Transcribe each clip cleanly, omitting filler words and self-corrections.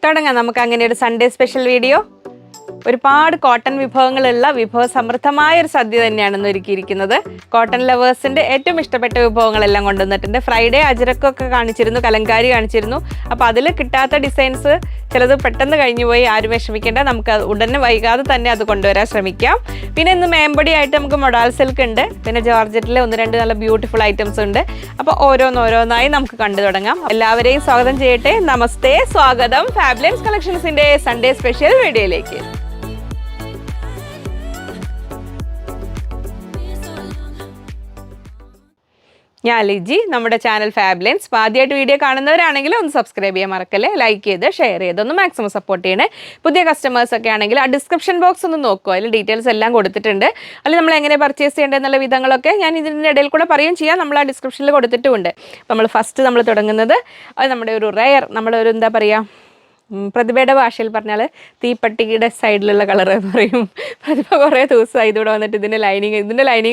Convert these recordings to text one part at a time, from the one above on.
തുടങ്ങാം നമുക്ക് അങ്ങനെ ഒരു സൺഡേ സ്പെഷ്യൽ വീഡിയോ. ഒരുപാട് കോട്ടൺ വിഭവങ്ങളുള്ള വിഭവസമൃദ്ധമായ ഒരു സദ്യ തന്നെയാണ് ഇന്ന് ഒരുക്കിയിരിക്കുന്നത്. കോട്ടൺ ലവേഴ്സിന്റെ ഏറ്റവും ഇഷ്ടപ്പെട്ട വിഭവങ്ങളെല്ലാം കൊണ്ടുവന്നിട്ടുണ്ട്. ഫ്രൈഡേ അജരക്കൊക്കെ കാണിച്ചിരുന്നു, കലങ്കാരി കാണിച്ചിരുന്നു. അപ്പോൾ അതിൽ കിട്ടാത്ത ഡിസൈൻസ് ചിലത് പെട്ടെന്ന് കഴിഞ്ഞു പോയി, ആരും വിഷമിക്കേണ്ട, നമുക്ക് ഉടനെ വൈകാതെ തന്നെ അത് കൊണ്ടുവരാൻ ശ്രമിക്കാം. പിന്നെ ഇന്ന് മേമ്പടി ആയിട്ട് നമുക്ക് മൊഡാൾ സിൽക്ക് ഉണ്ട്, പിന്നെ ജോർജറ്റിലെ 1-2 നല്ല ബ്യൂട്ടിഫുൾ ഐറ്റംസ് ഉണ്ട്. അപ്പോൾ ഓരോന്നോരോന്നായി നമുക്ക് കണ്ടു തുടങ്ങാം. എല്ലാവരെയും സ്വാഗതം ചെയ്യട്ടെ. നമസ്തേ, സ്വാഗതം ഫാബ്ലൻസ് കളക്ഷൻസിന്റെ സൺഡേ സ്പെഷ്യൽ വീഡിയോയിലേക്ക്. ഞാൻ ലിജി, നമ്മുടെ ചാനൽ ഫാബ്ലൻസ്. ആദ്യമായിട്ട് വീഡിയോ കാണുന്നവരാണെങ്കിൽ ഒന്ന് സബ്സ്ക്രൈബ് ചെയ്യാൻ മറക്കല്ലേ, ലൈക്ക് ചെയ്ത് ഷെയർ ചെയ്ത് ഒന്ന് മാക്സിമം സപ്പോർട്ട് ചെയ്യണേ. പുതിയ കസ്റ്റമേഴ്സ് ഒക്കെ ആണെങ്കിൽ ആ ഡിസ്ക്രിപ്ഷൻ ബോക്സ് ഒന്ന് നോക്കുക, അതിൽ ഡീറ്റെയിൽസ് എല്ലാം കൊടുത്തിട്ടുണ്ട്. അല്ലെങ്കിൽ നമ്മൾ എങ്ങനെ പർച്ചേസ് ചെയ്യേണ്ടതെന്നുള്ള വിധങ്ങളൊക്കെ ഞാൻ ഇതിൻ്റെ ഇടയിൽ കൂടെ പറയുകയും ചെയ്യാം, നമ്മൾ ആ ഡിസ്ക്രിപ്ഷനിൽ കൊടുത്തിട്ടുമുണ്ട്. നമ്മൾ ഫസ്റ്റ് നമ്മൾ തുടങ്ങുന്നത് അത് നമ്മുടെ ഒരു റെയർ, നമ്മളൊരു എന്താ പറയുക, പ്രതിഭയുടെ ഭാഷയിൽ പറഞ്ഞാൽ തീപ്പട്ടിയുടെ സൈഡിലുള്ള കളർ എന്ന് പറയും. പ്രതിഭ കുറേ ദിവസമായി ഇതിവിടെ വന്നിട്ട് ഇതിൻ്റെ ലൈനിങ്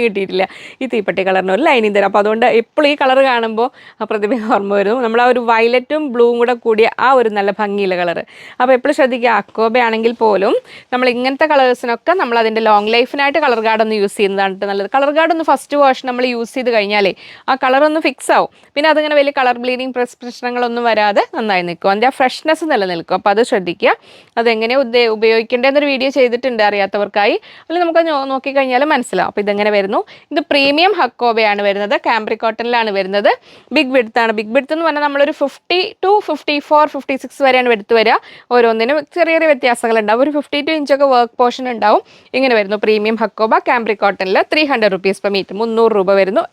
കിട്ടിയിട്ടില്ല. ഈ തീപ്പട്ടി കളറിന് ഒരു ലൈനിങ് തരാം. അപ്പോൾ അതുകൊണ്ട് എപ്പോഴും ഈ കളർ കാണുമ്പോൾ ആ പ്രതിഭ ഓർമ്മ വരും. നമ്മൾ ആ ഒരു വയലറ്റും ബ്ലൂവും കൂടെ കൂടിയ ആ ഒരു നല്ല ഭംഗിയുള്ള കളർ. അപ്പോൾ എപ്പോഴും ശ്രദ്ധിക്കുക, അക്കോബ ആണെങ്കിൽ പോലും നമ്മൾ ഇങ്ങനത്തെ കളേഴ്സിനൊക്കെ നമ്മൾ അതിൻ്റെ ലോങ് ലൈഫിനായിട്ട് കളർ ഗാർഡ് ഒന്ന് യൂസ് ചെയ്യുന്നതാണ് നല്ലത്. കളർ ഗാർഡ് ഒന്ന് ഫസ്റ്റ് വാഷ് നമ്മൾ യൂസ് ചെയ്ത് കഴിഞ്ഞാലേ ആ കളറൊന്ന് ഫിക്സ് ആവും. പിന്നെ അതിങ്ങനെ വലിയ കളർ ബ്ലീഡിങ് പ്രശ്നങ്ങളൊന്നും വരാതെ നന്നായി നിൽക്കും, അതിൻ്റെ ആ ഫ്രഷ്നെസ് നിലനിൽക്കും. അപ്പോൾ അത് ശ്രദ്ധിക്കുക. അതെങ്ങനെ ഉപയോഗിക്കേണ്ടതെന്നൊരു വീഡിയോ ചെയ്തിട്ടുണ്ട് അറിയാത്തവർക്കായി, അല്ലെങ്കിൽ നമുക്ക് നോക്കിക്കഴിഞ്ഞാൽ മനസ്സിലാവും. അപ്പോൾ ഇതെങ്ങനെ വരുന്നു, ഇത് പ്രീമിയം ഹക്കോബയാണ് വരുന്നത്, കാംബ്രിക് കോട്ടണിലാണ് വരുന്നത്. ബിഗ് വിഡ്ത്താണ്. ബിഗ് വിഡ്ത്ത് എന്ന് പറഞ്ഞാൽ നമ്മളൊരു 50 to 54, 56 വരെയാണ് എടുത്തു വരിക. ഓരോന്നിനും ചെറിയ ചെറിയ വ്യത്യാസങ്ങളുണ്ടാവും. ഒരു 52 ഇഞ്ചൊക്കെ വർക്ക് പോർഷൻ ഉണ്ടാവും. ഇങ്ങനെ വരുന്നു പ്രീമിയം ഹക്കോബ കാംബ്രിക് കോട്ടണിൽ 300 rupees per meter, 300 രൂപ വരുന്നു.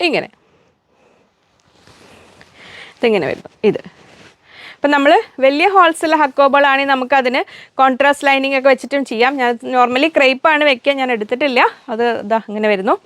ഇതിങ്ങനെ വരുന്നു. ഇത് അപ്പം നമ്മൾ വലിയ ഹോൾസുള്ള ഹക്കോബകളാണെങ്കിൽ നമുക്കതിന് കോൺട്രാസ്റ്റ് ലൈനിങ് ഒക്കെ വെച്ചിട്ടും ചെയ്യാം. ഞാൻ നോർമലി ക്രേപ്പാണ് വെക്കുക, ഞാൻ എടുത്തിട്ടില്ല. അത് ഇതാ ഇങ്ങനെ വരുന്നു.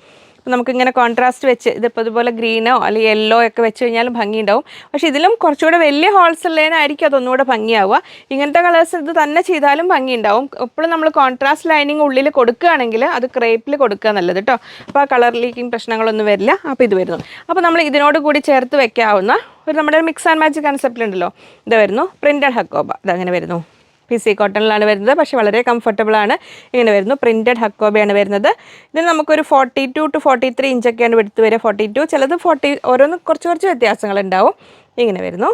അപ്പോൾ നമുക്കിങ്ങനെ കോൺട്രാസ്റ്റ് വെച്ച് ഇതിപ്പോൾ ഇതുപോലെ ഗ്രീനോ അല്ലെങ്കിൽ യെല്ലോ ഒക്കെ വെച്ച് കഴിഞ്ഞാലും ഭംഗിയുണ്ടാവും. പക്ഷേ ഇതിലും കുറച്ചുകൂടെ വലിയ ഹോൾസ് ഉള്ളതിനായിരിക്കും അതൊന്നുകൂടെ ഭംഗിയാവുക. ഇങ്ങനത്തെ കളേഴ്സ് ഇത് തന്നെ ചെയ്താലും ഭംഗിയുണ്ടാവും. എപ്പോഴും നമ്മൾ കോൺട്രാസ്റ്റ് ലൈനിങ് ഉള്ളിൽ കൊടുക്കുകയാണെങ്കിൽ അത് ക്രേപ്പിൽ കൊടുക്കുക നല്ലത് കേട്ടോ. അപ്പോൾ ആ കളർ ലീക്കിങ് പ്രശ്നങ്ങളൊന്നും വരില്ല. അപ്പോൾ ഇത് വരുന്നു. അപ്പോൾ നമ്മൾ ഇതിനോട് കൂടി ചേർത്ത് വെക്കാവുന്ന ഒരു നമ്മുടെ മിക്സ് ആൻഡ് മാച്ച് കൺസെപ്റ്റിലുണ്ടല്ലോ, ഇത് വരുന്നു പ്രിൻറ്റഡ് ഹക്കോബ. ഇതങ്ങനെ വരുന്നു. PC കോട്ടണിലാണ് വരുന്നത്, പക്ഷേ വളരെ കംഫർട്ടബിളാണ്. ഇങ്ങനെ വരുന്നു. പ്രിൻറ്റഡ് ഹക്കോബയാണ് വരുന്നത്. ഇതിന് നമുക്കൊരു 42 to 43 ഇഞ്ചൊക്കെയാണ് എടുത്ത് വരിക. 42, ചിലത് 40, ഓരോന്ന് കുറച്ച് വ്യത്യാസങ്ങളുണ്ടാവും. ഇങ്ങനെ വരുന്നു.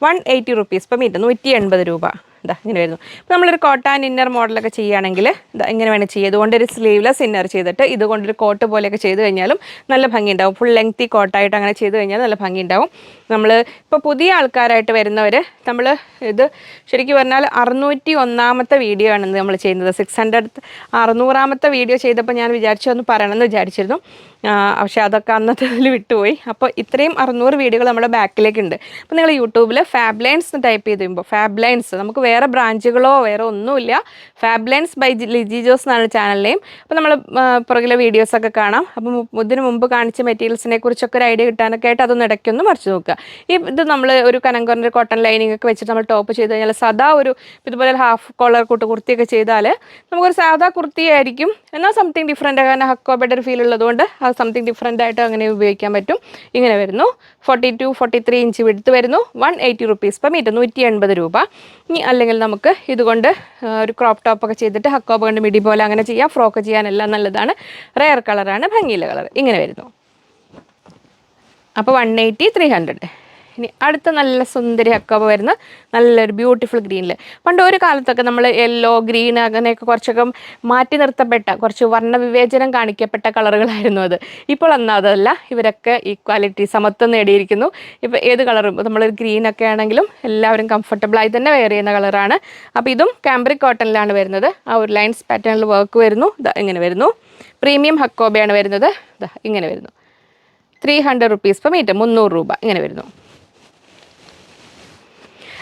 180 rupees per meter, 180 രൂപ. ഇതാ ഇങ്ങനെ വരുന്നു. ഇപ്പോൾ നമ്മളൊരു കോട്ടൺ ഇന്നർ മോഡലൊക്കെ ചെയ്യുകയാണെങ്കിൽ ഇതാ ഇങ്ങനെ വേണം ചെയ്യുക. ഇതുകൊണ്ടൊരു സ്ലീവ്ലെസ് ഇന്നർ ചെയ്തിട്ട് ഇതുകൊണ്ടൊരു കോട്ട് പോലെയൊക്കെ ചെയ്ത് കഴിഞ്ഞാലും നല്ല ഭംഗി ഉണ്ടാവും. ഫുൾ ലെങ്തി കോട്ടായിട്ട് അങ്ങനെ ചെയ്ത് കഴിഞ്ഞാൽ നല്ല ഭംഗി ഉണ്ടാവും. നമ്മൾ ഇപ്പോൾ പുതിയ ആൾക്കാരായിട്ട് വരുന്നവർ, നമ്മൾ ഇത് ശരിക്കും പറഞ്ഞാൽ 601ാമത്തെ വീഡിയോ ആണ് നമ്മൾ ചെയ്യുന്നത്. 600ാമത്തെ വീഡിയോ ചെയ്തപ്പോൾ ഞാൻ വിചാരിച്ചു ഒന്ന് പറയണമെന്ന് വിചാരിച്ചിരുന്നു, പക്ഷേ അതൊക്കെ അന്നത്തെ വിട്ടുപോയി. അപ്പോൾ ഇത്രയും 600 വീഡിയോകൾ നമ്മുടെ ബാക്കിലേക്കുണ്ട്. അപ്പോൾ നിങ്ങൾ യൂട്യൂബിൽ ഫാബ്ലൈൻസ് എന്ന് ടൈപ്പ് ചെയ്ത് കഴിയുമ്പോൾ, ഫാബ്ലൈൻസ്, നമുക്ക് വേറെ ബ്രാഞ്ചുകളോ വേറെ ഒന്നുമില്ല, ഫാബ്ലൈൻസ് ബൈ ലിജി ജോസ് എന്നാണ് ചാനൽ നെയിം. അപ്പോൾ നമ്മൾ പുറകിലെ വീഡിയോസൊക്കെ കാണാം. അപ്പം ഇതിന് മുമ്പ് കാണിച്ച മെറ്റീരിയൽസിനെ കുറിച്ചൊക്കെ ഒരു ഐഡിയ കിട്ടാനൊക്കെ ആയിട്ട് അതൊന്ന് ഇടയ്ക്കൊന്ന് മറിച്ച് നോക്കുക. ഇത് നമ്മൾ ഒരു കനംകൊണ്ട കോട്ടൺ ലൈനിങ് ഒക്കെ വെച്ചിട്ട് നമ്മൾ ടോപ്പ് ചെയ്ത് കഴിഞ്ഞാൽ സാധാ ഒരു ഇതുപോലെ ഹാഫ് കോളർ കുർത്തിയൊക്കെ ചെയ്താൽ നമുക്കൊരു സാധാ കുർത്തിയായിരിക്കും, എന്നാൽ സംതിങ് ഡിഫറെൻ്റ്. കാരണം ഹക്കോബയുടെ ഒരു ഫീൽ ഉള്ളതുകൊണ്ട് അത് സംതിങ് ഡിഫറെൻ്റ് ആയിട്ട് അങ്ങനെ ഉപയോഗിക്കാൻ പറ്റും. ഇങ്ങനെ വരുന്നു. 42, 43 ഇഞ്ച് വിടുത്ത് വരുന്നു. 180 rupees per meter, 180 രൂപ. ഇനി അല്ലെങ്കിൽ നമുക്ക് ഇതുകൊണ്ട് ഒരു ക്രോപ്പ് ടോപ്പൊക്കെ ചെയ്തിട്ട് ഹക്കോബ കൊണ്ട് മിഡി പോലെ അങ്ങനെ ചെയ്യാം. ഫ്രോക്ക് ചെയ്യാനെല്ലാം നല്ലതാണ്. റെയർ കളറാണ്, ഭംഗിയുള്ള കളർ. ഇങ്ങനെ വരുന്നു. അപ്പോൾ 180, 300. ഇനി അടുത്ത നല്ല സുന്ദരി ഹക്കോബ വരുന്ന നല്ലൊരു ബ്യൂട്ടിഫുൾ ഗ്രീനിൽ. പണ്ട് ഒരു കാലത്തൊക്കെ നമ്മൾ യെല്ലോ, ഗ്രീൻ അങ്ങനെയൊക്കെ കുറച്ചൊക്കെ മാറ്റി നിർത്തപ്പെട്ട, കുറച്ച് വർണ്ണവിവേചനം കാണിക്കപ്പെട്ട കളറുകളായിരുന്നു അത്. ഇപ്പോൾ എന്നാൽ അതല്ല, ഇവരൊക്കെ ഈക്വാലിറ്റി, സമത്വം നേടിയിരിക്കുന്നു. ഇപ്പോൾ ഏത് കളറും, നമ്മൾ ഗ്രീനൊക്കെ ആണെങ്കിലും എല്ലാവരും കംഫർട്ടബിളായി തന്നെ വെയർ ചെയ്യുന്ന കളറാണ്. അപ്പോൾ ഇതും കാംബ്രിക് കോട്ടണിലാണ് വരുന്നത്. ആ ഒരു ലൈൻസ് പാറ്റേണിൽ വർക്ക് വരുന്നു. ഇങ്ങനെ വരുന്നു. പ്രീമിയം ഹക്കോബയാണ് വരുന്നത്. ഇങ്ങനെ വരുന്നു. 300 rupees per meter, 300 രൂപ. ഇങ്ങനെ വരുന്നു.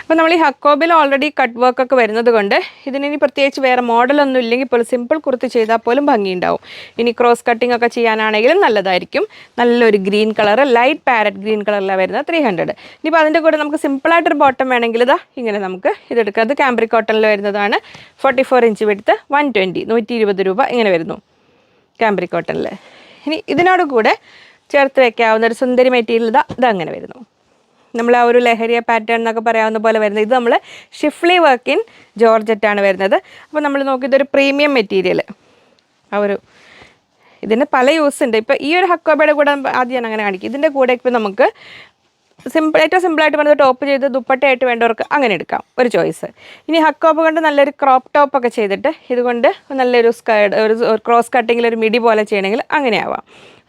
അപ്പോൾ നമ്മൾ ഈ ഹക്കോബിൽ ഓൾറെഡി കട്ട് വർക്കൊക്കെ വരുന്നത് കൊണ്ട് ഇതിനി പ്രത്യേകിച്ച് വേറെ മോഡലൊന്നും ഇല്ലെങ്കിൽ പോലും സിമ്പിൾ കുർത്തി ചെയ്താൽ പോലും ഭംഗിയുണ്ടാവും. ഇനി ക്രോസ് കട്ടിംഗ് ഒക്കെ ചെയ്യാനാണെങ്കിലും നല്ലതായിരിക്കും. നല്ലൊരു green colour, light parrot green കളറിലാണ് വരുന്നത്. 300. ഇനിയിപ്പോൾ അതിൻ്റെ കൂടെ നമുക്ക് സിമ്പിളായിട്ടൊരു ബോട്ടം വേണമെങ്കിൽ ഇതാ ഇങ്ങനെ നമുക്ക് ഇതെടുക്കാം. അത് കാംബ്രിക് കോട്ടണിൽ വരുന്നതാണ്. 44 ഇഞ്ച് വിടുത്ത്, 120, 120 രൂപ. ഇങ്ങനെ വരുന്നു കാംബ്രിക് കോട്ടണിൽ. ഇനി ഇതിനോട് കൂടെ ചേർത്ത് വയ്ക്കാവുന്ന ഒരു സുന്ദരി മെറ്റീരിയൽ ഇതങ്ങനെ വരുന്നു. നമ്മൾ ആ ഒരു ലഹരിയ പാറ്റേൺ എന്നൊക്കെ പറയാവുന്ന പോലെ വരുന്നത്. ഇത് നമ്മൾ ഷിഫ്ലി വർക്ക് ഇൻ ജോർജറ്റാണ് വരുന്നത്. അപ്പോൾ നമ്മൾ നോക്കി ഇതൊരു പ്രീമിയം മെറ്റീരിയൽ. ആ ഒരു ഇതിന് പല യൂസ് ഉണ്ട്. ഇപ്പോൾ ഈ ഒരു ഹക്കോബയുടെ കൂടെ ആദ്യം ഞാൻ അങ്ങനെ കാണിക്കും. ഇതിൻ്റെ കൂടെ ഇപ്പോൾ നമുക്ക് ഏറ്റവും സിമ്പിളായിട്ട് പറഞ്ഞത് ടോപ്പ് ചെയ്ത് ദുപ്പട്ടയായിട്ട് വേണ്ടവർക്ക് അങ്ങനെ എടുക്കാം, ഒരു ചോയ്സ്. ഇനി ഹക്കോബ കൊണ്ട് നല്ലൊരു ക്രോപ്പ് ടോപ്പൊക്കെ ചെയ്തിട്ട് ഇതുകൊണ്ട് നല്ലൊരു ഒരു ക്രോസ് കട്ടിങ്ങിൽ ഒരു മിഡി പോലെ ചെയ്യണമെങ്കിൽ അങ്ങനെയാവാം.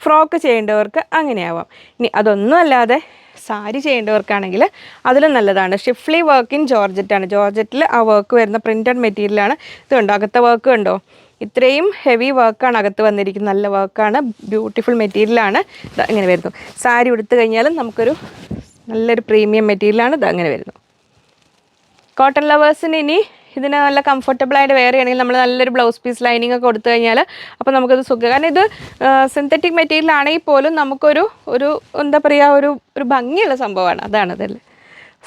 ഫ്രോക്ക് ചെയ്യേണ്ടവർക്ക് അങ്ങനെയാവാം. ഇനി അതൊന്നും അല്ലാതെ സാരി ചെയ്യേണ്ടവർക്കാണെങ്കിൽ അതിലും നല്ലതാണ്. ഷിഫ്ലി വർക്ക് ഇൻ ജോർജറ്റാണ്. ജോർജറ്റിൽ ആ വർക്ക് വരുന്ന പ്രിൻറ്റഡ് മെറ്റീരിയലാണ്. ഇത് കണ്ടോ, അകത്തെ വർക്ക് കണ്ടോ, ഇത്രയും ഹെവി വർക്കാണ് അകത്ത് വന്നിരിക്കുന്നത്. നല്ല വർക്കാണ്, ബ്യൂട്ടിഫുൾ മെറ്റീരിയലാണ്. ഇത് അങ്ങനെ വരുന്നു. സാരി ഉടുത്തു കഴിഞ്ഞാലും നമുക്കൊരു നല്ലൊരു പ്രീമിയം മെറ്റീരിയലാണ്. ഇത് അങ്ങനെ വരുന്നു. കോട്ടൺ ലവേഴ്സിന് ഇനി ഇതിന് നല്ല കംഫർട്ടബിളായിട്ട് വെയർ ചെയ്യണമെങ്കിൽ നമ്മൾ നല്ലൊരു ബ്ലൗസ് പീസ് ലൈനിങ് ഒക്കെ കൊടുത്തു കഴിഞ്ഞാൽ അപ്പോൾ നമുക്കത് സുഖം. കാരണം ഇത് സിന്തറ്റിക് മെറ്റീരിയൽ ആണെങ്കിൽ പോലും നമുക്കൊരു എന്താ പറയുക, ഒരു ഭംഗിയുള്ള സംഭവമാണ്. അതാണ് അതല്ലേ.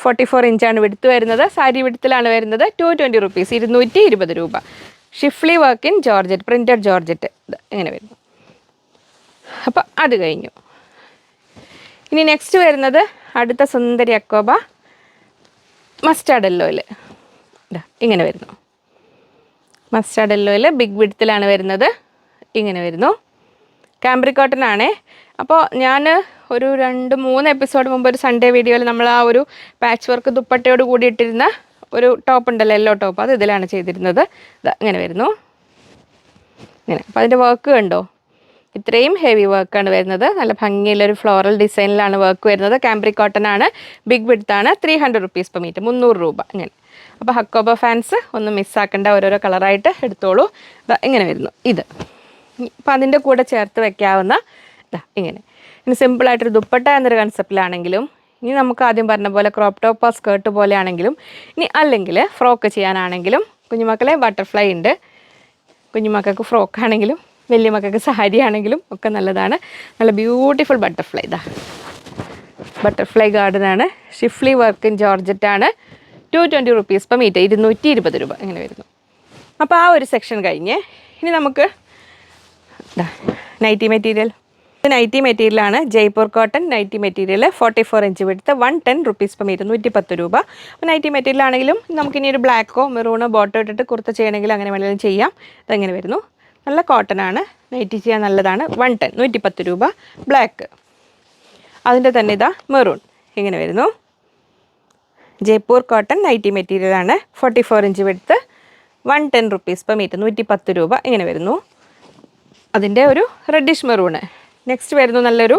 44 ഇഞ്ചാണ് വിടുത്ത് വരുന്നത്. സാരി വിടുത്തിലാണ് വരുന്നത്. 220 റുപ്പീസ്, 220 രൂപ. Schiffli work in georgette, printed georgette. ഇത് ഇങ്ങനെ വരുന്നു. അപ്പോൾ അത് കഴിഞ്ഞു. ഇനി നെക്സ്റ്റ് വരുന്നത് അടുത്ത സുന്ദരി അക്കോബ മസ്റ്റാർഡ് യെല്ലോയിൽ. ഇങ്ങനെ വരുന്നു. മസ്റ്റാർഡ് യെല്ലോയിൽ ബിഗ് വിഡ്ത്തിലാണ് വരുന്നത്. ഇങ്ങനെ വരുന്നു. കാംബ്രിക് കോട്ടൺ ആണേ. അപ്പോൾ ഞാൻ ഒരു 2-3 എപ്പിസോഡ് മുമ്പ് ഒരു സൺഡേ വീഡിയോയിൽ നമ്മൾ ആ ഒരു പാച്ച് വർക്ക് ദുപ്പട്ടയോട് കൂടി ഇട്ടിരുന്ന ഒരു ടോപ്പ് ഉണ്ടല്ലോ, യെല്ലോ ടോപ്പ്, അത് ഇതിലാണ് ചെയ്തിരുന്നത്. ഇങ്ങനെ വരുന്നു. ഇങ്ങനെ. അപ്പോൾ അതിൻ്റെ വർക്ക് കണ്ടോ, ഇത്രയും ഹെവി വർക്കാണ് വരുന്നത്. നല്ല ഭംഗിയുള്ളൊരു ഫ്ലോറൽ ഡിസൈനിലാണ് വർക്ക് വരുന്നത്. കാംബ്രിക് കോട്ടൺ ആണ്. ബിഗ് വിഡ്ത്താണ്. 300 റുപ്പീസ് പെർ മീറ്റർ, 300 രൂപ. അങ്ങനെ. അപ്പോൾ ഹക്കോബ ഫാൻസ് ഒന്നും മിസ്സാക്കേണ്ട, ഓരോരോ കളറായിട്ട് എടുത്തോളൂ. ഇങ്ങനെ വരുന്നു ഇത്. അപ്പോൾ അതിൻ്റെ കൂടെ ചേർത്ത് വെക്കാവുന്ന ഇങ്ങനെ. ഇനി സിമ്പിളായിട്ടൊരു ദുപ്പട്ട എന്നൊരു കൺസെപ്റ്റിലാണെങ്കിലും, ഇനി നമുക്ക് ആദ്യം പറഞ്ഞ പോലെ ക്രോപ്പ് ടോപ്പ് സ്കേർട്ട് പോലെ ആണെങ്കിലും, ഇനി അല്ലെങ്കിൽ ഫ്രോക്ക് ചെയ്യാനാണെങ്കിലും, കുഞ്ഞുമക്കളെ ബട്ടർഫ്ലൈ ഉണ്ട്. കുഞ്ഞുമക്കൾക്ക് ഫ്രോക്കാണെങ്കിലും വലിയ മക്കൾക്ക് സാരി ആണെങ്കിലും ഒക്കെ നല്ലതാണ്. നല്ല ബ്യൂട്ടിഫുൾ ബട്ടർഫ്ലൈ. ബട്ടർഫ്ലൈ ഗാർഡനാണ്. ഷിഫ്ലി വർക്ക് ഇൻ ജോർജറ്റാണ്. 220 റുപ്പീസ് പെർ മീറ്റർ, 220 രൂപ. ഇങ്ങനെ വരുന്നു. അപ്പോൾ ആ ഒരു സെക്ഷൻ കഴിഞ്ഞ് ഇനി നമുക്ക് നൈറ്റി മെറ്റീരിയൽ. നൈറ്റി മെറ്റീരിയലാണ്. Jaipur cotton nighty material, 44 inch വിടുത്ത്, 110 റുപ്പീസ് പെർ മീറ്റർ, 110 രൂപ. അപ്പോൾ നൈറ്റി മെറ്റീരിയൽ ആണെങ്കിലും നമുക്കിനി ഒരു ബ്ലാക്കോ മെറൂണോ ബോട്ടോ ഇട്ടിട്ട് കുർത്ത ചെയ്യണമെങ്കിൽ അങ്ങനെ വേണമെങ്കിലും ചെയ്യാം. ഇതെങ്ങനെ വരുന്നു. നല്ല കോട്ടനാണ്, നൈറ്റി ചെയ്യാൻ നല്ലതാണ്. 110, 110 രൂപ. ബ്ലാക്ക്, അതിൻ്റെ തന്നെ മെറൂൺ. ഇങ്ങനെ വരുന്നു. ജയ്പൂർ കോട്ടൺ നൈറ്റി മെറ്റീരിയലാണ്. 44 ഇഞ്ച് വിടുത്ത്, 110 റുപ്പീസ് പെർ മീറ്റർ, 110 രൂപ. ഇങ്ങനെ വരുന്നു. അതിൻ്റെ ഒരു റെഡിഷ് മെറൂണ്. നെക്സ്റ്റ് വരുന്നു നല്ലൊരു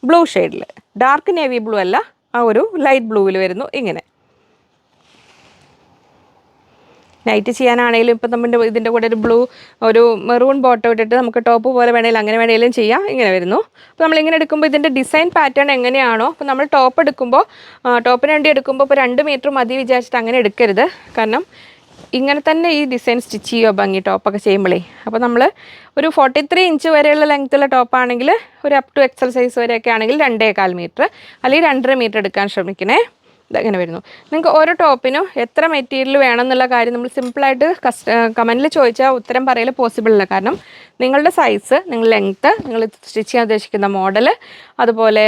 ബ്ലൂ ഷെയ്ഡിൽ, ഡാർക്ക് നേവി ബ്ലൂ അല്ല, ആ ഒരു ലൈറ്റ് ബ്ലൂവിൽ വരുന്നു. ഇങ്ങനെ നൈറ്റ് ചെയ്യാനാണെങ്കിലും ഇപ്പം നമ്മുടെ ഇതിൻ്റെ കൂടെ ഒരു ബ്ലൂ ഒരു മെറൂൺ ബോട്ടം ഇട്ടിട്ട് നമുക്ക് ടോപ്പ് പോലെ വേണമെങ്കിലും അങ്ങനെ വേണമെങ്കിലും ചെയ്യാം. ഇങ്ങനെ വരുന്നു. അപ്പോൾ നമ്മളിങ്ങനെ എടുക്കുമ്പോൾ ഇതിൻ്റെ ഡിസൈൻ പാറ്റേൺ എങ്ങനെയാണോ, അപ്പോൾ നമ്മൾ ടോപ്പ് എടുക്കുമ്പോൾ ടോപ്പിന് വേണ്ടി എടുക്കുമ്പോൾ ഇപ്പോൾ 2 മീറ്റർ മതി വിചാരിച്ചിട്ട് അങ്ങനെ എടുക്കരുത്. കാരണം ഇങ്ങനെ തന്നെ ഈ ഡിസൈൻ സ്റ്റിച്ച് ചെയ്യുക ഭംഗി ടോപ്പൊക്കെ ചെയ്യുമ്പോഴേ. അപ്പോൾ നമ്മൾ ഒരു 43 ഇഞ്ച് വരെയുള്ള ലെങ്ത്തുള്ള ടോപ്പാണെങ്കിൽ ഒരു അപ് ടു എക്സൽ സൈസ് വരെയൊക്കെ ആണെങ്കിൽ 2.25 മീറ്റർ അല്ലെങ്കിൽ 2.5 മീറ്റർ എടുക്കാൻ ശ്രമിക്കണേ. ഇതങ്ങനെ വരുന്നു. നിങ്ങൾക്ക് ഓരോ ടോപ്പിനും എത്ര മെറ്റീരിയൽ വേണം എന്നുള്ള കാര്യം നമ്മൾ സിമ്പിളായിട്ട് കമൻറ്റിൽ ചോദിച്ചാൽ ഉത്തരം പറയൽ പോസിബിൾ അല്ല. കാരണം നിങ്ങളുടെ സൈസ്, നിങ്ങളുടെ ലെങ്ത്ത്, നിങ്ങൾ സ്റ്റിച്ച് ചെയ്യാൻ ഉദ്ദേശിക്കുന്ന മോഡൽ, അതുപോലെ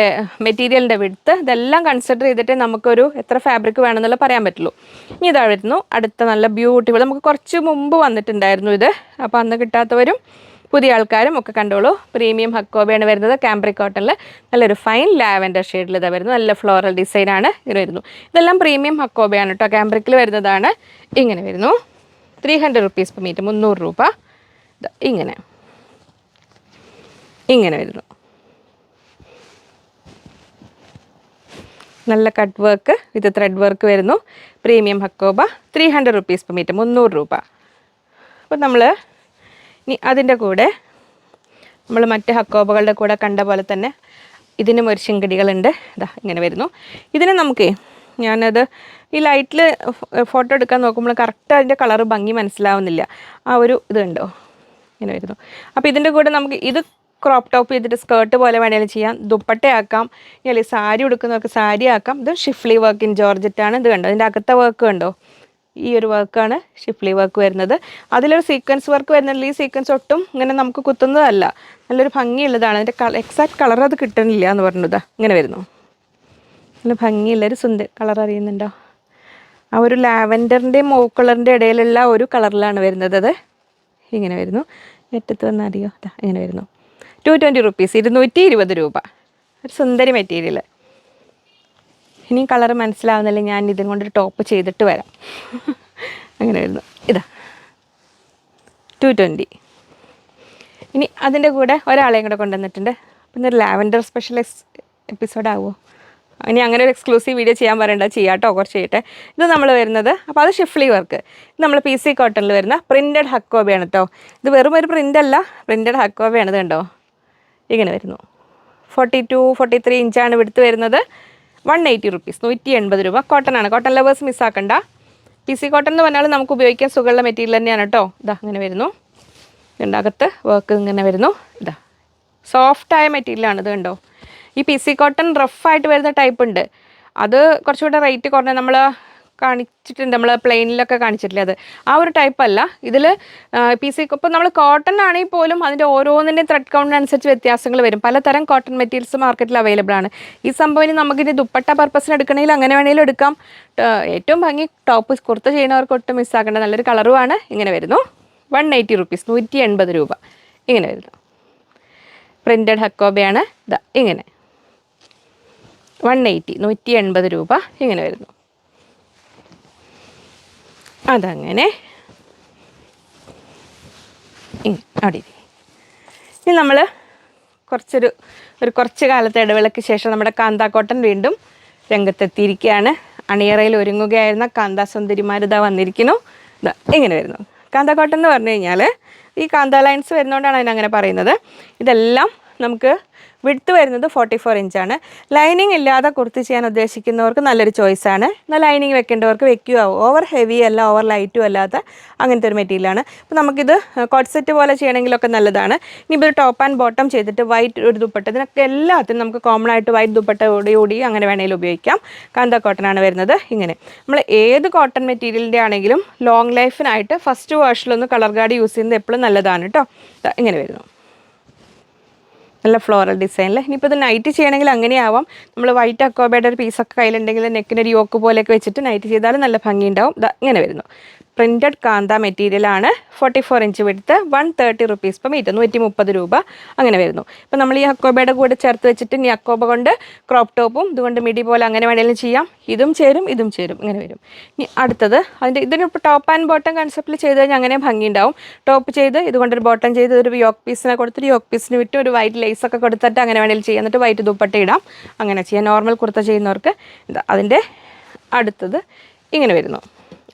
മെറ്റീരിയലിൻ്റെ വിഡ്ത്ത്, ഇതെല്ലാം കൺസിഡർ ചെയ്തിട്ടേ നമുക്കൊരു എത്ര ഫാബ്രിക് വേണമെന്നുള്ള പറയാൻ പറ്റുള്ളൂ. ഇനി ഇതാ വരുന്നു അടുത്ത നല്ല ബ്യൂട്ടിഫുൾ. നമുക്ക് കുറച്ച് മുമ്പ് വന്നിട്ടുണ്ടായിരുന്നു ഇത്. അപ്പോൾ അന്ന് കിട്ടാത്തവരും പുതിയ ആൾക്കാരും ഒക്കെ കണ്ടോളൂ. പ്രീമിയം ഹക്കോബയാണ് വരുന്നത്. കാംബ്രിക് കോട്ടണിൽ നല്ലൊരു ഫൈൻ ലാവൻഡർ ഷെയ്ഡിൽ ഇതാ വരുന്നു. നല്ല ഫ്ലോറൽ ഡിസൈനാണ് ഇങ്ങനെ വരുന്നു. ഇതെല്ലാം പ്രീമിയം ഹക്കോബയാണ് കേട്ടോ. കാംബ്രിക്കിൽ വരുന്നതാണ്. ഇങ്ങനെ വരുന്നു. 300 റുപ്പീസ് പെർ മീറ്റർ, 300 രൂപ. ഇങ്ങനെ ഇങ്ങനെ വരുന്നു. നല്ല cut work with thread work വരുന്നു. Premium hakoba, 300 rupees per metre, 300 രൂപ. അപ്പോൾ നമ്മൾ ഇനി അതിൻ്റെ കൂടെ നമ്മൾ മറ്റ് ഹക്കോബകളുടെ കൂടെ കണ്ട പോലെ തന്നെ ഇതിനും ഒരു ശിങ്കടികളുണ്ട്. ഇങ്ങനെ വരുന്നു. ഇതിന് നമുക്ക് ഞാനത് ഈ ലൈറ്റിൽ ഫോട്ടോ എടുക്കാൻ നോക്കുമ്പോൾ കറക്റ്റ് അതിൻ്റെ കളറ് ഭംഗി മനസ്സിലാവുന്നില്ല. ആ ഒരു ഇത് കണ്ടോ, ഇങ്ങനെ വരുന്നു. അപ്പോൾ ഇതിൻ്റെ കൂടെ നമുക്ക് ഇത് ക്രോപ്പ് ടോപ്പ് ചെയ്തിട്ട് സ്കേർട്ട് പോലെ വേണമെങ്കിലും ചെയ്യാം, ദുപ്പട്ടയാക്കാം, അല്ലെങ്കിൽ സാരി ഉടുക്കുന്നവർക്ക് സാരി ആക്കാം. ഇത് ഷിഫ്ലി വർക്ക് ഇൻ ജോർജറ്റാണ്. ഇത് കണ്ടോ, ഇതിൻ്റെ അകത്തെ വർക്ക് കണ്ടോ, ഈ ഒരു വർക്കാണ് ഷിഫ്ലി വർക്ക് വരുന്നത്. അതിലൊരു സീക്വൻസ് വർക്ക് വരുന്നില്ല. ഈ സീക്വൻസ് ഒട്ടും ഇങ്ങനെ നമുക്ക് കുത്തുന്നതല്ല, നല്ലൊരു ഭംഗിയുള്ളതാണ്. അതിൻ്റെ എക്സാക്ട് കളർ അത് കിട്ടുന്നില്ല എന്ന് പറഞ്ഞത്. ഇങ്ങനെ വരുന്നു. നല്ല ഭംഗിയുള്ളൊരു സുന്ദര കളർ അറിയുന്നുണ്ടോ? ആ ഒരു ലാവൻഡറിൻ്റെയും മൂവ് കളറിൻ്റെ ഇടയിലുള്ള ഒരു കളറിലാണ് വരുന്നത്. അത് ഇങ്ങനെ വരുന്നു. ഏറ്റത്ത് വന്നാൽ അറിയോ? അതാ ഇങ്ങനെ വരുന്നു. 220 റുപ്പീസ്, 220 രൂപ. ഒരു സുന്ദരി മെറ്റീരിയൽ. ഇനിയും കളർ മനസ്സിലാവുന്നില്ല, ഞാൻ ഇതും കൊണ്ടൊരു ടോപ്പ് ചെയ്തിട്ട് വരാം. അങ്ങനെ വരുന്നു. ഇതാ 220. ഇനി അതിൻ്റെ കൂടെ ഒരാളെയും കൂടെ കൊണ്ടുവന്നിട്ടുണ്ട്. പിന്നെ ഒരു ലാവൻഡർ സ്പെഷ്യൽ എപ്പിസോഡ് ആവുമോ? ഇനി അങ്ങനെ ഒരു എക്സ്ക്ലൂസീവ് വീഡിയോ ചെയ്യാൻ പറയേണ്ടത് ചെയ്യാം കേട്ടോ, കുറച്ച് ചെയ്യട്ടെ. ഇത് നമ്മൾ വരുന്നത്, അപ്പോൾ അത് ഷിഫ്ലി വർക്ക്. ഇത് നമ്മൾ PC കോട്ടണിൽ വരുന്ന പ്രിൻറ്റഡ് ഹക്കോബയാണ് കേട്ടോ. ഇത് വെറും ഒരു പ്രിൻ്റ് അല്ല, പ്രിൻറ്റഡ് ഹക്കോബയാണ്. ഇത് കണ്ടോ, ഇങ്ങനെ വരുന്നു. 42-43 ഇഞ്ചാണ് വിടുത്ത് വരുന്നത്. 180 റുപ്പീസ്, 180 രൂപ. കോട്ടൺ ആണ്. കോട്ടൺ ലവേഴ്സ് മിസ്സാക്കണ്ട. PC കോട്ടൺ എന്ന് പറഞ്ഞാൽ നമുക്ക് ഉപയോഗിക്കാൻ സുഖമുള്ള മെറ്റീരിയൽ തന്നെയാണ് കേട്ടോ. ഇതാ അങ്ങനെ വരുന്നു. ഇതിൻ്റെ വർക്ക് ഇങ്ങനെ വരുന്നു. ഇതാ സോഫ്റ്റായ മെറ്റീരിയലാണ്. ഇത് കണ്ടോ, ഈ PC കോട്ടൺ റഫായിട്ട് വരുന്ന ടൈപ്പ് ഉണ്ട്. അത് കുറച്ചുകൂടെ റേറ്റ് കുറഞ്ഞ നമ്മൾ കാണിച്ചിട്ടുണ്ട്, നമ്മൾ പ്ലെയിനിലൊക്കെ കാണിച്ചിട്ടില്ലേ, അത് ആ ഒരു ടൈപ്പ് അല്ല. ഇതിൽ PC ഇപ്പോൾ നമ്മൾ കോട്ടൺ ആണെങ്കിൽ പോലും അതിൻ്റെ ഓരോന്നിൻ്റെയും ത്രെഡ് കൗണ്ടിനനുസരിച്ച് വ്യത്യാസങ്ങൾ വരും. പലതരം കോട്ടൺ മെറ്റീരിയൽസ് മാർക്കറ്റിൽ അവൈലബിൾ ആണ്. ഈ സംഭവം ഇനി നമുക്കിനി ദുപ്പട്ട പർപ്പസിന് എടുക്കണമെങ്കിൽ അങ്ങനെ വേണമെങ്കിലും എടുക്കാം. ഏറ്റവും ഭംഗി ടോപ്പ് കുർത്ത ചെയ്യുന്നവർക്ക് ഒട്ടും മിസ്സാക്കേണ്ട നല്ലൊരു കളറുമാണ്. ഇങ്ങനെ വരുന്നു. 180 റുപ്പീസ്, 180 രൂപ. ഇങ്ങനെ വരുന്നു. പ്രിൻറ്റഡ് ഹക്കോബയാണ്. ഇതാ ഇങ്ങനെ 180, 180 രൂപ. ഇങ്ങനെ വരുന്നു. അതങ്ങനെ അവിടെ. ഇനി നമ്മൾ കുറച്ച് കാലത്തെ ഇടവേളയ്ക്ക് ശേഷം നമ്മുടെ കാന്താ കോട്ടൺ വീണ്ടും രംഗത്തെത്തിയിരിക്കുകയാണ്. അണിയറയിൽ ഒരുങ്ങുകയായിരുന്ന കാന്താ സുന്ദരിമാർ ഇതാ വന്നിരിക്കുന്നു. ഇതാ ഇങ്ങനെ വരുന്നു. കാന്താ കോട്ടൺ എന്ന് പറഞ്ഞു കഴിഞ്ഞാൽ ഈ കാന്താ ലൈൻസ് വരുന്നതുകൊണ്ടാണ് അതിനങ്ങനെ പറയുന്നത്. ഇതെല്ലാം നമുക്ക് വിഡ്ത്ത് വരുന്നത് 44 ഇഞ്ചാണ്. ലൈനിങ് ഇല്ലാതെ കുർത്തി ചെയ്യാൻ ഉദ്ദേശിക്കുന്നവർക്ക് നല്ലൊരു ചോയ്സാണ്. എന്നാൽ ലൈനിങ് വെക്കേണ്ടവർക്ക് വെക്കുകയോ ഓവർ ഹെവി അല്ല, ഓവർ ലൈറ്റും അല്ലാത്ത അങ്ങനത്തെ ഒരു മെറ്റീരിയലാണ്. അപ്പോൾ നമുക്കിത് കോട്ട് സെറ്റ് പോലെ ചെയ്യണമെങ്കിലൊക്കെ നല്ലതാണ്. ഇനിയിപ്പോൾ ഒരു ടോപ്പ് ആൻഡ് ബോട്ടം ചെയ്തിട്ട് വൈറ്റ് ഒരു ദുപ്പട്ട, ഇതിനൊക്കെ എല്ലാത്തിനും നമുക്ക് കോമൺ ആയിട്ട് വൈറ്റ് ദുപ്പട്ട ഓടി അങ്ങനെ വേണമെങ്കിലും ഉപയോഗിക്കാം. കാന്താ കോട്ടൺ ആണ് വരുന്നത്. ഇങ്ങനെ നമ്മൾ ഏത് കോട്ടൺ മെറ്റീരിയലിൻ്റെ ആണെങ്കിലും ലോങ് ലൈഫിനായിട്ട് ഫസ്റ്റ് വാഷിലൊന്ന് കളർ ഗാർഡ് യൂസ് ചെയ്യുന്നത് എപ്പോഴും നല്ലതാണ് കേട്ടോ. ഇങ്ങനെ വരുന്നു. നല്ല ഫ്ലോറൽ ഡിസൈനിൽ. ഇനിയിപ്പോൾ ഇത് നൈറ്റ് ചെയ്യണമെങ്കിൽ അങ്ങനെയാവാം. നമ്മൾ വൈറ്റ് അക്കോബയുടെ ഒരു പീസൊക്കെ കയ്യിലുണ്ടെങ്കിൽ നെക്കിനൊരു യോക്ക് പോലെയൊക്കെ വെച്ചിട്ട് നൈറ്റ് ചെയ്താലും നല്ല ഭംഗിയുണ്ടാവും. ഇങ്ങനെ വരുന്നു. പ്രിൻറ്റഡ് കാന്ത മെറ്റീരിയലാണ്. 44 ഇഞ്ച് വിടുത്ത്, 130 റുപ്പീസ് പെർ മീറ്റർ, 130 രൂപ. അങ്ങനെ വരുന്നു. ഇപ്പോൾ നമ്മൾ ഈ അക്കോബയുടെ കൂടെ ചേർത്ത് വെച്ചിട്ട് ഇനി അക്കോബ കൊണ്ട് ക്രോപ്പ് ടോപ്പും ഇതുകൊണ്ട് മിഡി പോലെ അങ്ങനെ വേണമെങ്കിലും ചെയ്യാം. ഇതും ചേരും ഇങ്ങനെ വരും. ഇനി അടുത്തത് ഇതിനിപ്പോൾ ടോപ്പ് ആൻഡ് ബോട്ടം കൺസെപ്റ്റിൽ ചെയ്ത് കഴിഞ്ഞാൽ അങ്ങനെ ഭംഗിയുണ്ടാവും. ടോപ്പ് ചെയ്ത് ഇതുകൊണ്ടൊരു ബോട്ടം ചെയ്ത് ഒരു യോക്ക് പീസിനെ കൊടുത്തിട്ട് യോക്ക് പീസിന് വിട്ട് ഒരു വൈറ്റ് ലേസൊക്കെ കൊടുത്തിട്ട് അങ്ങനെ വേണമെങ്കിലും ചെയ്യാം. എന്നിട്ട് വൈറ്റ് ദുപ്പട്ട ഇടാം. അങ്ങനെ ചെയ്യാം. നോർമൽ കുർത്ത ചെയ്യുന്നവർക്ക് അതിൻ്റെ അടുത്തത് ഇങ്ങനെ വരുന്നു.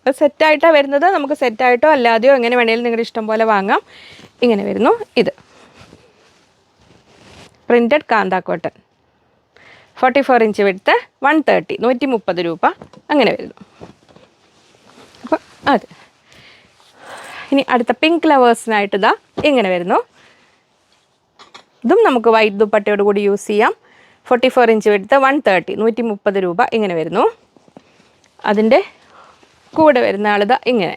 അത് സെറ്റായിട്ടാണ് വരുന്നത്. നമുക്ക് സെറ്റായിട്ടോ അല്ലാതെയോ എങ്ങനെ വേണമെങ്കിലും നിങ്ങളുടെ ഇഷ്ടം പോലെ വാങ്ങാം. ഇങ്ങനെ വരുന്നു. ഇത് പ്രിൻറ്റഡ് കാന്താ കോട്ടൺ, 44 ഇഞ്ച് വിടുത്ത്, 130, 130 രൂപ. അങ്ങനെ വരുന്നു. അപ്പോൾ അത് ഇനി അടുത്ത പിങ്ക് ലവേഴ്സിനായിട്ട് ഇതാ ഇങ്ങനെ വരുന്നു. ഇതും നമുക്ക് വൈറ്റ് ദുപ്പട്ടയോട് കൂടി യൂസ് ചെയ്യാം. 44 ഇഞ്ച് വിടുത്ത്, 130, 130 രൂപ. ഇങ്ങനെ വരുന്നു. അതിൻ്റെ കൂടെ വരുന്ന ആളിതാ ഇങ്ങനെ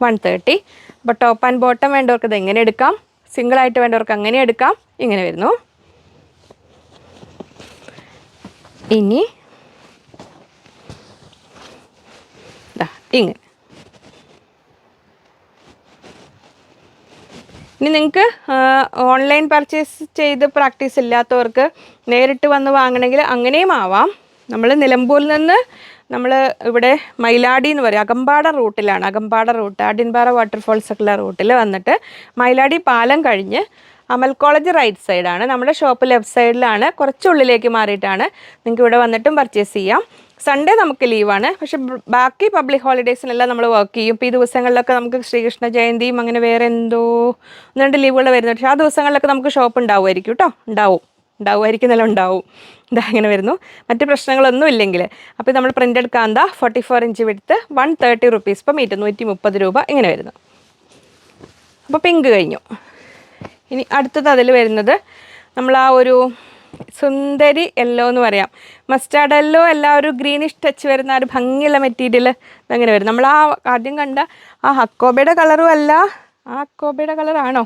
130. അപ്പോൾ ടോപ്പ് ആൻഡ് ബോട്ടം വേണ്ടവർക്ക് ഇത് എങ്ങനെ എടുക്കാം, സിംഗിളായിട്ട് വേണ്ടവർക്ക് അങ്ങനെ എടുക്കാം. ഇങ്ങനെ വരുന്നു. ഇനി ഇങ്ങനെ. ഇനി നിങ്ങൾക്ക് ഓൺലൈൻ പർച്ചേസ് ചെയ്ത് പ്രാക്ടീസ് ഇല്ലാത്തവർക്ക് നേരിട്ട് വന്ന് വാങ്ങണമെങ്കിൽ അങ്ങനെയും ആവാം. നമ്മൾ നിലമ്പൂരിൽ നിന്ന് നമ്മൾ ഇവിടെ മൈലാടി എന്ന് പറയും, അകമ്പാട റൂട്ടിലാണ്. അകമ്പാട റൂട്ട്, അടിൻപാറ വാട്ടർഫോൾസ് ഒക്കെ ഉള്ള റൂട്ടിൽ വന്നിട്ട് മൈലാടി പാലം കഴിഞ്ഞ് അമൽ കോളേജ് റൈറ്റ് സൈഡാണ്. നമ്മുടെ ഷോപ്പ് ലെഫ്റ്റ് സൈഡിലാണ്. കുറച്ചുള്ളിലേക്ക് മാറിയിട്ടാണ്. നിങ്ങൾക്ക് ഇവിടെ വന്നിട്ടും പർച്ചേസ് ചെയ്യാം. സൺഡേ നമുക്ക് ലീവാണ്. പക്ഷെ ബാക്കി പബ്ലിക് ഹോളിഡേയ്സിനെല്ലാം നമ്മൾ വർക്ക് ചെയ്യും. ഇപ്പോൾ ഈ ദിവസങ്ങളിലൊക്കെ നമുക്ക് ശ്രീകൃഷ്ണ ജയന്തിയും അങ്ങനെ വേറെ എന്തോ 1-2 ലീവുകൾ വരുന്നുണ്ട്. പക്ഷേ ആ ദിവസങ്ങളിലൊക്കെ നമുക്ക് ഷോപ്പ് ഉണ്ടാവുമായിരിക്കും കേട്ടോ. ഉണ്ടാവുമായിരിക്കുന്നല്ലോ, ഉണ്ടാവും. ഇങ്ങനെ വരുന്നു. മറ്റ് പ്രശ്നങ്ങളൊന്നും ഇല്ലെങ്കിൽ. അപ്പോൾ നമ്മൾ പ്രിൻറ്റഡ് കാന്ത 44 ഇഞ്ച് വിടുത്ത്, 130 റുപ്പീസ് പെർ മീറ്റർ, 130 രൂപ. ഇങ്ങനെ വരുന്നു. അപ്പോൾ പിങ്ക് കഴിഞ്ഞു. ഇനി അടുത്തത് അതിൽ വരുന്നത് നമ്മൾ ആ ഒരു സുന്ദരി യെല്ലോ എന്ന് പറയാം, മസ്റ്റാർഡ് യെല്ലോ അല്ല, ഒരു ഗ്രീനിഷ് ടച്ച് വരുന്ന ഒരു ഭംഗിയുള്ള മെറ്റീരിയൽ അങ്ങനെ വരും. നമ്മൾ ആ ആദ്യം കണ്ട ആ ഹക്കോബയുടെ കളറും അല്ല, ആ ഹക്കോബയുടെ കളറാണോ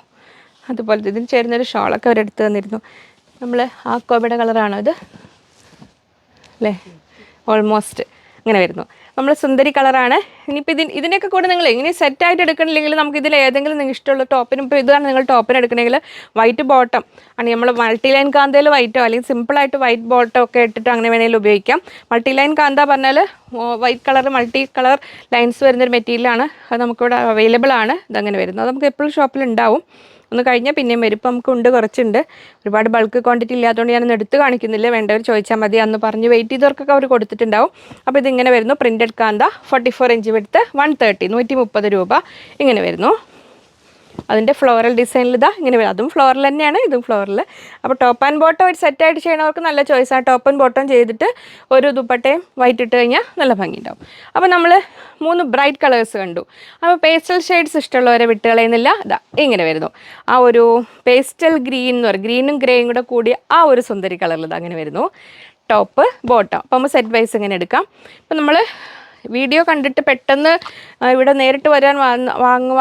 അതുപോലത്തെ ഇതിന് ചേരുന്നൊരു ഷോളൊക്കെ അവരെടുത്ത് തന്നിരുന്നു. നമ്മൾ ആ ഹക്കോബയുടെ കളറാണോ ഇത്? അല്ലേ, ഓൾമോസ്റ്റ് അങ്ങനെ വരുന്നു. നമ്മൾ സുന്ദരി കളറാണ്. ഇനിയിപ്പോൾ ഇതിനൊക്കെ കൂടെ നിങ്ങൾ ഇങ്ങനെ സെറ്റായിട്ട് എടുക്കണില്ലെങ്കിൽ നമുക്ക് ഇതിൽ ഏതെങ്കിലും നിങ്ങൾക്ക് ഇഷ്ടമുള്ള ടോപ്പിനും, ഇപ്പോൾ ഇതാണ് നിങ്ങൾ ടോപ്പിന് എടുക്കണമെങ്കിൽ വൈറ്റ് ബോട്ടം ആണ്, നമ്മൾ മൾട്ടി ലൈൻ കാന്തയിൽ വൈറ്റോ അല്ലെങ്കിൽ സിമ്പിളായിട്ട് വൈറ്റ് ബോട്ടം ഒക്കെ ഇട്ടിട്ട് അങ്ങനെ വേണമെങ്കിലും ഉപയോഗിക്കാം. മൾട്ടി ലൈൻ കാന്ത പറഞ്ഞാൽ white colour multi colour lines വരുന്നൊരു മെറ്റീരിയലാണ്. അത് നമുക്കിവിടെ അവൈലബിൾ ആണ്. ഇതങ്ങനെ വരുന്നത് അത് നമുക്ക് എപ്പോഴും ഷോപ്പിൽ ഉണ്ടാവും. ഒന്ന് കഴിഞ്ഞാൽ പിന്നെയും വരും. ഇപ്പം നമുക്ക് ഉണ്ട്, കുറച്ചുണ്ട്. ഒരുപാട് ബൾക്ക് ക്വാണ്ടിറ്റി ഇല്ലാത്തതുകൊണ്ട് ഞാനൊന്ന് എടുത്ത് കാണിക്കുന്നില്ല, വേണ്ടവർ ചോദിച്ചാൽ മതി. അന്ന് പറഞ്ഞ് വെയിറ്റ് ചെയ്തവർക്കൊക്കെ അവർ കൊടുത്തിട്ടുണ്ടാവും. അപ്പോൾ ഇതിങ്ങനെ വരുന്നു. പ്രിൻറ്റഡ് കാന്ത 44 ഇഞ്ച് വിഡ്ത്ത് 130, 130 രൂപ ഇങ്ങനെ വരുന്നു. അതിൻ്റെ ഫ്ലോറൽ ഡിസൈനിൽ ഇതാ ഇങ്ങനെ വരും. അതും ഫ്ലോറൽ തന്നെയാണ്, ഇതും ഫ്ലോറൽ. അപ്പോൾ ടോപ്പ് ആൻഡ് ബോട്ടം ഒരു സെറ്റായിട്ട് ചെയ്യണവർക്ക് നല്ല ചോയ്സാണ്. ടോപ്പ് ആൻഡ് ബോട്ടം ചെയ്തിട്ട് ഒരു ദുപ്പട്ടയും വൈറ്റ് ഇട്ട് കഴിഞ്ഞാൽ നല്ല ഭംഗിയുണ്ടാവും. അപ്പോൾ നമ്മൾ 3 ബ്രൈറ്റ് കളേഴ്സ് കണ്ടു. അപ്പോൾ പേസ്റ്റൽ ഷെയ്ഡ്സ് ഇഷ്ടമുള്ളവരെ വിട്ട് കളയുന്നില്ല. ഇതാ ഇങ്ങനെ വരുന്നു. ആ ഒരു പേസ്റ്റൽ ഗ്രീൻ എന്ന് പറയും, ഗ്രീനും ഗ്രേയും കൂടെ കൂടിയ ആ ഒരു സുന്ദരി കളറിൽ ഇത് അങ്ങനെ വരുന്നു. Top bottom. അപ്പോൾ നമ്മൾ സെറ്റ് വൈസ് ഇങ്ങനെ എടുക്കാം. അപ്പോൾ നമ്മൾ വീഡിയോ കണ്ടിട്ട് പെട്ടെന്ന് ഇവിടെ നേരിട്ട് വരാൻ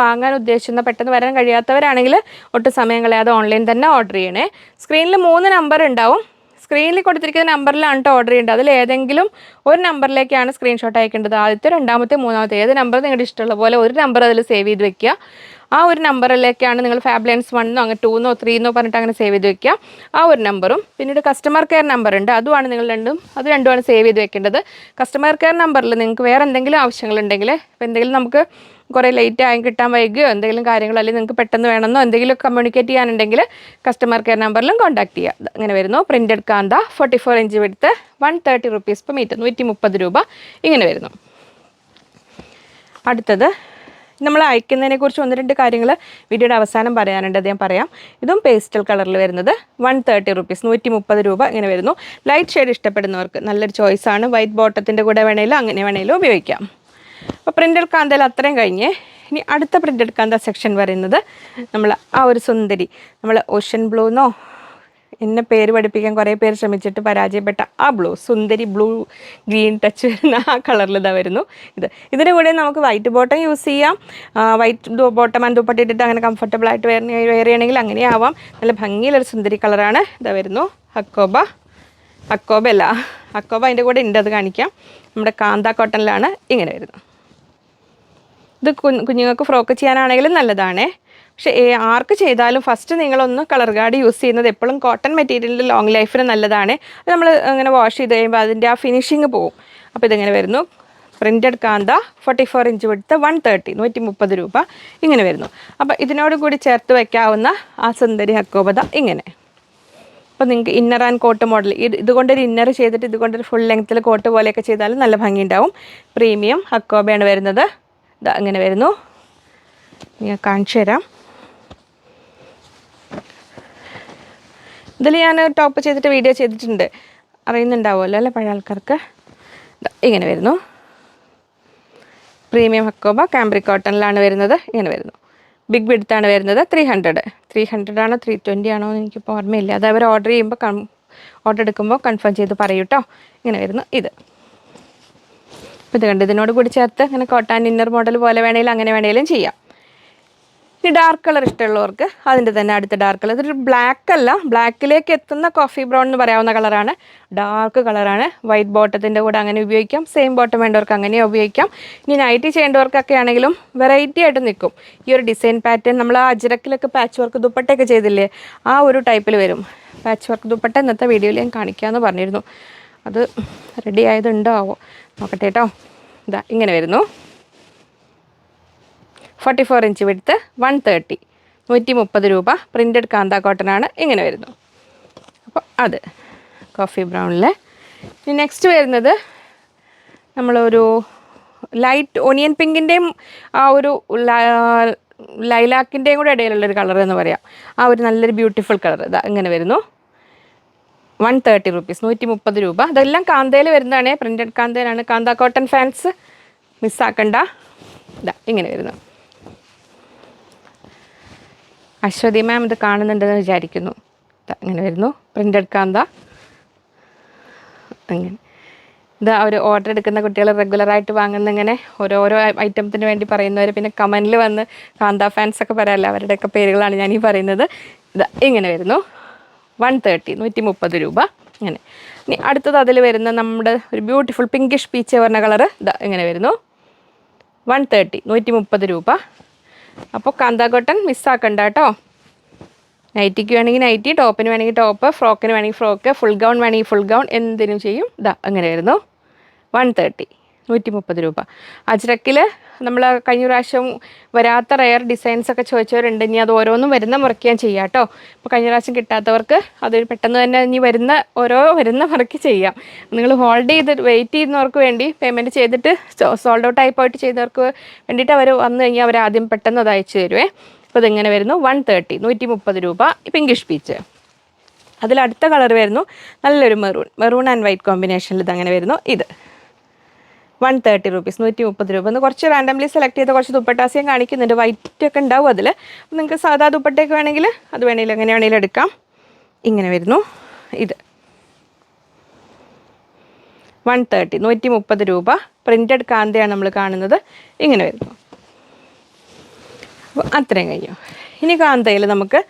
വാങ്ങാൻ ഉദ്ദേശിക്കുന്ന, പെട്ടെന്ന് വരാൻ കഴിയാത്തവരാണെങ്കിൽ ഒട്ടും സമയം കളയാതെ ഓൺലൈൻ തന്നെ ഓർഡർ ചെയ്യണേ. സ്ക്രീനിൽ 3 നമ്പർ ഉണ്ടാവും. സ്ക്രീനിൽ കൊടുത്തിരിക്കുന്ന നമ്പറിലാണ് കേട്ടോ ഓർഡർ ചെയ്യേണ്ടത്. അതിൽ ഏതെങ്കിലും ഒരു നമ്പറിലേക്കാണ് സ്ക്രീൻഷോട്ട് അയക്കേണ്ടത്. ആദ്യത്തെ, രണ്ടാമത്തെ, മൂന്നാമത്തെ ഏത് നമ്പർ നിങ്ങളുടെ ഇഷ്ടമുള്ള പോലെ ഒരു നമ്പർ അതിൽ സേവ് ചെയ്ത് വെക്കുക. ആ ഒരു നമ്പറിലേക്കാണ് നിങ്ങൾ ഫാബ്ലൈൻസ് 1 അങ്ങനെ 2 3 പറഞ്ഞിട്ട് അങ്ങനെ സേവ് ചെയ്ത് വെക്കുക. ആ ഒരു നമ്പറും പിന്നീട് കസ്റ്റമർ കെയർ നമ്പർ ഉണ്ട്, അതുമാണ് നിങ്ങൾ രണ്ടുമാണ് സേവ് ചെയ്ത് വെക്കേണ്ടത്. കസ്റ്റമർ കെയർ നമ്പറിൽ നിങ്ങൾക്ക് വേറെ എന്തെങ്കിലും ആവശ്യങ്ങളുണ്ടെങ്കിൽ, ഇപ്പോൾ എന്തെങ്കിലും നമുക്ക് കുറേ ലേറ്റ് ആയി കിട്ടാൻ വൈകിയോ എന്തെങ്കിലും കാര്യങ്ങളോ, അല്ലെങ്കിൽ നിങ്ങൾക്ക് പെട്ടെന്ന് വേണമെന്നോ എന്തെങ്കിലും കമ്മ്യൂണിക്കേറ്റ് ചെയ്യാനുണ്ടെങ്കിൽ കസ്റ്റമർ കെയർ നമ്പറിലും കോൺടാക്ട് ചെയ്യുക. അങ്ങനെ വരുന്നു. പ്രിൻറ്റഡ് കാന്ത 44 inch width 130 rupees per meter, 130 രൂപ ഇങ്ങനെ വരുന്നു. അടുത്തത് നമ്മൾ അയക്കുന്നതിനെക്കുറിച്ച് 1-2 കാര്യങ്ങൾ വീഡിയോയുടെ അവസാനം പറയാനുണ്ട്, അത് ഞാൻ പറയാം. ഇതും പേസ്റ്റൽ കളറിൽ വരുന്നത് 130 rupees, 130 രൂപ ഇങ്ങനെ വരുന്നു. ലൈറ്റ് ഷെയ്ഡ് ഇഷ്ടപ്പെടുന്നവർക്ക് നല്ലൊരു ചോയ്സാണ്. വൈറ്റ് ബോട്ടത്തിൻ്റെ കൂടെ വേണമെങ്കിലും അങ്ങനെ വേണമെങ്കിലും ഉപയോഗിക്കാം. അപ്പോൾ പ്രിൻറ്റഡ് കാന്തയിൽ അത്രയും കഴിഞ്ഞ് ഇനി അടുത്ത പ്രിൻറ്റഡ് കാന്ത സെക്ഷൻ പറയുന്നത് നമ്മൾ ആ ഒരു സുന്ദരി, നമ്മൾ ഓഷ്യൻ ബ്ലൂ എന്നോ എന്നെ പേര് പഠിപ്പിക്കാൻ കുറേ പേര് ശ്രമിച്ചിട്ട് പരാജയപ്പെട്ട ആ ബ്ലൂ, സുന്ദരി ബ്ലൂ ഗ്രീൻ ടച്ച് വരുന്ന ആ കളറിൽ ഇതാ വരുന്നു. ഇതിൻ്റെ കൂടെ നമുക്ക് വൈറ്റ് ബോട്ടം യൂസ് ചെയ്യാം. വൈറ്റ് ബോട്ടം ആൻഡ് ദുപ്പട്ട ഇട്ടിട്ട് അങ്ങനെ കംഫർട്ടബിളായിട്ട് വെയർ ചെയ്യണമെങ്കിൽ അങ്ങനെ ആവാം. നല്ല ഭംഗിയുള്ളൊരു സുന്ദരി കളറാണ്. ഇതാ വരുന്നു. ഹക്കോബ അല്ല, ഹക്കോബ അതിൻ്റെ കൂടെ ഉണ്ട്, അത് കാണിക്കാം. നമ്മുടെ കാന്ത കോട്ടണിലാണ് ഇങ്ങനെ വരുന്നത്. ഇത് കുഞ്ഞുങ്ങൾക്ക് ഫ്രോക്ക് ചെയ്യാനാണെങ്കിലും നല്ലതാണ്. പക്ഷേ ആർക്ക് ചെയ്താലും ഫസ്റ്റ് നിങ്ങളൊന്ന് കളർ ഗാർഡ് യൂസ് ചെയ്യുന്നത് എപ്പോഴും കോട്ടൺ മെറ്റീരിയലിൻ്റെ ലോങ് ലൈഫിന് നല്ലതാണ്. അത് നമ്മൾ അങ്ങനെ വാഷ് ചെയ്ത് കഴിയുമ്പോൾ അതിൻ്റെ ആ ഫിനിഷിങ് പോവും. അപ്പോൾ ഇതിങ്ങനെ വരുന്നു. പ്രിൻറ്റഡ് കാന്ത 44 ഇഞ്ച് വിഡ്ത്ത് 130, 130 രൂപ ഇങ്ങനെ വരുന്നു. അപ്പോൾ ഇതിനോട് കൂടി ചേർത്ത് വയ്ക്കാവുന്ന ആ സുന്ദരി ഹക്കോബത ഇങ്ങനെ. അപ്പോൾ നിങ്ങൾക്ക് ഇന്നർ ആൻഡ് കോട്ട് മോഡൽ, ഇതുകൊണ്ടൊരു ഇന്നർ ചെയ്തിട്ട് ഇതുകൊണ്ടൊരു ഫുൾ ലെങ്ത്തിൽ കോട്ട് പോലെയൊക്കെ ചെയ്താലും നല്ല ഭംഗിയുണ്ടാവും. പ്രീമിയം ഹക്കോബയാണ് വരുന്നത്. ഇതാ അങ്ങനെ വരുന്നു. ഞാൻ കാണിച്ചു തരാം. ഇതിൽ ഞാൻ ടോപ്പ് ചെയ്തിട്ട് വീഡിയോ ചെയ്തിട്ടുണ്ട്, അറിയുന്നുണ്ടാവുമല്ലോ അല്ലേ പഴയ ആൾക്കാർക്ക്. ഇങ്ങനെ വരുന്നു. പ്രീമിയം ഹക്കോബ കാംബ്രിക് കോട്ടണിലാണ് വരുന്നത്. ഇങ്ങനെ വരുന്നു. ബിഗ് വിഡ്ത്താണ് വരുന്നത്. 300 ആണോ 320 ആണോ എന്ന് എനിക്കിപ്പോൾ ഓർമ്മയില്ല. അത് അവർ ഓർഡർ ചെയ്യുമ്പോൾ ഓർഡർ എടുക്കുമ്പോൾ കൺഫേം ചെയ്ത് പറയൂ കേട്ടോ. ഇങ്ങനെ വരുന്നു. ഇത് കണ്ട് ഇതിനോട് കൂടി ചേർത്ത് അങ്ങനെ കോട്ടൺ ഇന്നർ മോഡൽ പോലെ വേണമെങ്കിലും അങ്ങനെ വേണമെങ്കിലും ചെയ്യാം. ഇനി ഡാർക്ക് കളർ ഇഷ്ടമുള്ളവർക്ക് അതിൻ്റെ തന്നെ അടുത്ത ഡാർക്ക് കളർ, ഇതൊരു ബ്ലാക്ക് അല്ല, ബ്ലാക്കിലേക്ക് എത്തുന്ന കോഫി ബ്രൗൺ എന്ന് പറയാവുന്ന കളറാണ്. ഡാർക്ക് കളറാണ്. വൈറ്റ് ബോട്ടത്തിൻ്റെ കൂടെ അങ്ങനെ ഉപയോഗിക്കാം. സെയിം ബോട്ടം വേണ്ടവർക്ക് അങ്ങനെ ഉപയോഗിക്കാം. ഇനി നൈറ്റി ചെയ്യേണ്ടവർക്കൊക്കെ ആണെങ്കിലും വെറൈറ്റി ആയിട്ട് നിൽക്കും. ഈ ഒരു ഡിസൈൻ പാറ്റേൺ നമ്മൾ ആ അജ്രക്കിലൊക്കെ പാച്ച് വർക്ക് ദുപ്പട്ടയൊക്കെ ചെയ്തില്ലേ, ആ ഒരു ടൈപ്പിൽ വരും. പാച്ച് വർക്ക് ദുപ്പട്ട ഇന്നത്തെ വീഡിയോയിൽ ഞാൻ കാണിക്കാമെന്ന് പറഞ്ഞിരുന്നു. അത് റെഡി ആയതുണ്ടാവോ നോക്കട്ടെ കേട്ടോ. ഇതാ ഇങ്ങനെ വരുന്നു. 44 ഇഞ്ച് വിഡ്ത്ത് 130, 130 രൂപ. പ്രിൻറ്റഡ് കാന്ത കോട്ടനാണ് ഇങ്ങനെ വരുന്നു. അപ്പോൾ അത് കോഫി ബ്രൗണിൽ. ഇനി നെക്സ്റ്റ് വരുന്നത് നമ്മളൊരു ലൈറ്റ് ഓണിയൻ പിങ്കിൻ്റെയും ആ ഒരു ലൈലാക്കിൻ്റെയും കൂടെ ഇടയിലുള്ളൊരു കളർ എന്ന് പറയാം. ആ ഒരു നല്ലൊരു ബ്യൂട്ടിഫുൾ കളർ ഇതാ ഇങ്ങനെ വരുന്നു. 130 rupees, 130 രൂപ. ഇതെല്ലാം കാന്തയിൽ വരുന്നതാണ്, പ്രിൻറ്റഡ് കാന്തയിലാണ്. കാന്ത കോട്ടൺ ഫാൻസ് മിസ്സാക്കണ്ട. ഇതാ ഇങ്ങനെ വരുന്നു. അശ്വതി മാം ഇത് കാണുന്നുണ്ടെന്ന് വിചാരിക്കുന്നു. ഇങ്ങനെ വരുന്നു. പ്രിൻറ്റഡ് കാന്ത അങ്ങനെ. ഇത് അവർ ഓർഡർ എടുക്കുന്ന കുട്ടികൾ റെഗുലറായിട്ട് വാങ്ങുന്ന ഇങ്ങനെ ഓരോരോ ഐറ്റത്തിന് വേണ്ടി പറയുന്നവർ പിന്നെ കമൻറ്റിൽ വന്ന് കാന്ത ഫാൻസ് ഒക്കെ പറയാമല്ലോ, അവരുടെയൊക്കെ പേരുകളാണ് ഞാനീ പറയുന്നത്. ഇത് ഇങ്ങനെ വരുന്നു. 130, 130 രൂപ. ഇങ്ങനെ. ഇനി അടുത്തത് അതിൽ വരുന്ന നമ്മുടെ ഒരു ബ്യൂട്ടിഫുൾ പിങ്കിഷ് പീച്ച് പറഞ്ഞ കളറ് ഇതാ ഇങ്ങനെ വരുന്നു. 130, 130 രൂപ. അപ്പോൾ കാന്താ കോട്ടൺ മിസ്സാക്കണ്ട കേട്ടോ. നൈറ്റിക്ക് വേണമെങ്കിൽ നൈറ്റി, ടോപ്പിന് വേണമെങ്കിൽ ടോപ്പ്, ഫ്രോക്കിന് വേണമെങ്കിൽ ഫ്രോക്ക്, ഫുൾ ഗൗൺ വേണമെങ്കിൽ ഫുൾ ഗൗൺ, എന്തിനും ചെയ്യും. ഇതാ അങ്ങനെ വരുന്നു. 130, 130 രൂപ. അജ്രക്കിൽ നമ്മൾ കഴിഞ്ഞ പ്രാവശ്യം വരാത്ത റെയർ ഡിസൈൻസ് ഒക്കെ ചോദിച്ചവരുണ്ട്. ഇനി അത് ഓരോന്നും വരുന്ന മുറയ്ക്ക് ഞാൻ ചെയ്യാം കേട്ടോ. അപ്പോൾ കഴിഞ്ഞ പ്രാവശ്യം കിട്ടാത്തവർക്ക് അത് പെട്ടെന്ന് തന്നെ ഇനി വരുന്ന മുറയ്ക്ക് ചെയ്യാം. നിങ്ങൾ ഹോൾഡ് ചെയ്ത് വെയിറ്റ് ചെയ്യുന്നവർക്ക് വേണ്ടി പേയ്മെൻറ്റ് ചെയ്തിട്ട് സോൾഡ് ഔട്ട് ആയി പോയിട്ട് ചെയ്തവർക്ക് വേണ്ടിയിട്ട് അവർ വന്നു കഴിഞ്ഞാൽ അവർ ആദ്യം പെട്ടെന്ന് അത് അയച്ചു തരുവേ. അപ്പോൾ ഇതിങ്ങനെ വരുന്നു. 130, 130 രൂപ. Pinkish peach. അതിലടുത്ത കളർ വരുന്നു നല്ലൊരു മെറൂൺ ആൻഡ് വൈറ്റ് കോമ്പിനേഷനിൽ ഇതങ്ങനെ വരുന്നു. ഇത് 130 റുപ്പീസ്, 130 രൂപ. ഒന്ന് കുറച്ച് റാൻഡംലി സെലക്ട് ചെയ്ത കുറച്ച് ദുപ്പട്ടാസ് ഞാൻ കാണിക്കുന്നുണ്ട്. വൈറ്റ് ഒക്കെ ഉണ്ടാവും അതിൽ. നിങ്ങൾക്ക് സാധാ ദുപ്പട്ടയൊക്കെ വേണമെങ്കിൽ അത് വേണമെങ്കിൽ എങ്ങനെ വേണമെങ്കിലും എടുക്കാം. ഇങ്ങനെ വരുന്നു. ഇത് 130, 130 രൂപ. പ്രിൻറ്റഡ് കാന്തയാണ് നമ്മൾ കാണുന്നത്. ഇങ്ങനെ വരുന്നു. അപ്പോൾ അത്രയും കഴിഞ്ഞു. ഇനി കാന്തയിൽ നമുക്ക്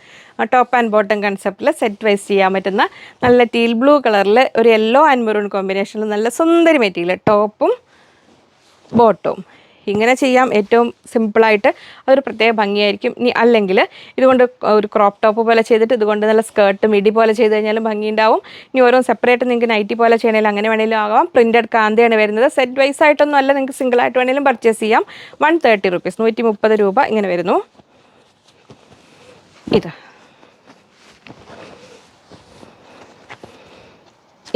ടോപ്പ് ആൻഡ് ബോട്ടം കൺസെപ്റ്റിൽ സെറ്റ് വൈസ് ചെയ്യാൻ പറ്റുന്ന നല്ല ടീൽ ബ്ലൂ കളറിൽ ഒരു യെല്ലോ ആൻഡ് മെറൂൺ കോമ്പിനേഷനിൽ നല്ല സുന്ദരി മെറ്റീരിയൽ ടോപ്പും ബോട്ടവും ഇങ്ങനെ ചെയ്യാം. ഏറ്റവും സിമ്പിളായിട്ട് അതൊരു പ്രത്യേക ഭംഗിയായിരിക്കും. ഇനി അല്ലെങ്കിൽ ഇതുകൊണ്ട് ഒരു ക്രോപ്പ് ടോപ്പ് പോലെ ചെയ്തിട്ട് ഇതുകൊണ്ട് നല്ല സ്കേർട്ട് മിഡി പോലെ ചെയ്ത് കഴിഞ്ഞാലും ഭംഗിയുണ്ടാവും. ഇനി ഓരോ സെപ്പറേറ്റ് നിങ്ങൾക്ക് നൈറ്റി പോലെ ചെയ്യണമെങ്കിൽ അങ്ങനെ വേണമെങ്കിലും ആകാം. പ്രിൻറ്റഡ് കാന്തയാണ് വരുന്നത്. സെറ്റ് വൈസ് ആയിട്ടൊന്നും അല്ല, നിങ്ങൾക്ക് സിംഗിളായിട്ട് വേണമെങ്കിലും പർച്ചേസ് ചെയ്യാം. 130 റുപ്പീസ്, 130 രൂപ. ഇങ്ങനെ വരുന്നു. ഇത്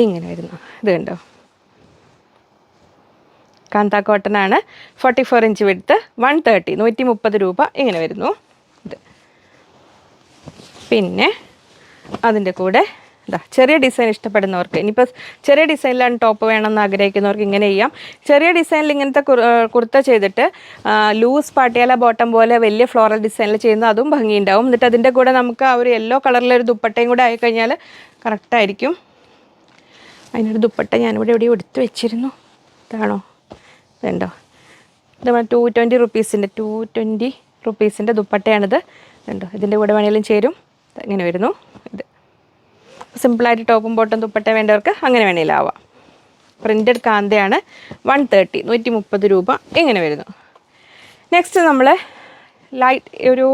ഇങ്ങനെ വരുന്നു. ഇത് കണ്ടോ, കാന്താ കോട്ടൺ ആണ്. 44 ഇഞ്ച് വിഡ്ത്ത്. 130, 130 രൂപ. ഇങ്ങനെ വരുന്നു. ഇത് പിന്നെ അതിൻ്റെ കൂടെ ഇതാ ചെറിയ ഡിസൈൻ ഇഷ്ടപ്പെടുന്നവർക്ക്, ഇനിയിപ്പോൾ ചെറിയ ഡിസൈനിലാണ് ടോപ്പ് വേണമെന്ന് ആഗ്രഹിക്കുന്നവർക്ക് ഇങ്ങനെ ചെയ്യാം. ചെറിയ ഡിസൈനിൽ ഇങ്ങനത്തെ കുർത്ത ചെയ്തിട്ട് ലൂസ് പാട്ടിയാല ബോട്ടം പോലെ വലിയ ഫ്ലോറൽ ഡിസൈനിൽ ചെയ്യുന്നത് അതും ഭംഗിയുണ്ടാവും. എന്നിട്ട് അതിൻ്റെ കൂടെ നമുക്ക് ആ ഒരു യെല്ലോ കളറിലൊരു ദുപ്പട്ടയും കൂടെ ആയിക്കഴിഞ്ഞാൽ കറക്റ്റായിരിക്കും. അതിനൊരു ദുപ്പട്ട ഞാനിവിടെ എവിടെയോ എടുത്ത് വെച്ചിരുന്നു. ഇതാണോ? ഇതുണ്ടോ? ഇത് 220 റുപ്പീസിൻ്റെ 220 റുപ്പീസിൻ്റെ ദുപ്പട്ടയാണിത്. ഇതുണ്ടോ? ഇതിൻ്റെ കൂടെ വേണമെങ്കിലും ചേരും. ഇങ്ങനെ വരുന്നു. ഇത് സിമ്പിളായിട്ട് ടോപ്പും ബോട്ടും ദുപ്പട്ട വേണ്ടവർക്ക് അങ്ങനെ വേണമെങ്കിലും ആവാം. പ്രിൻറ്റഡ് കാന്തയാണ്. 130, 130 രൂപ. ഇങ്ങനെ വരുന്നു. നെക്സ്റ്റ് നമ്മൾ ലൈറ്റ് ഒരു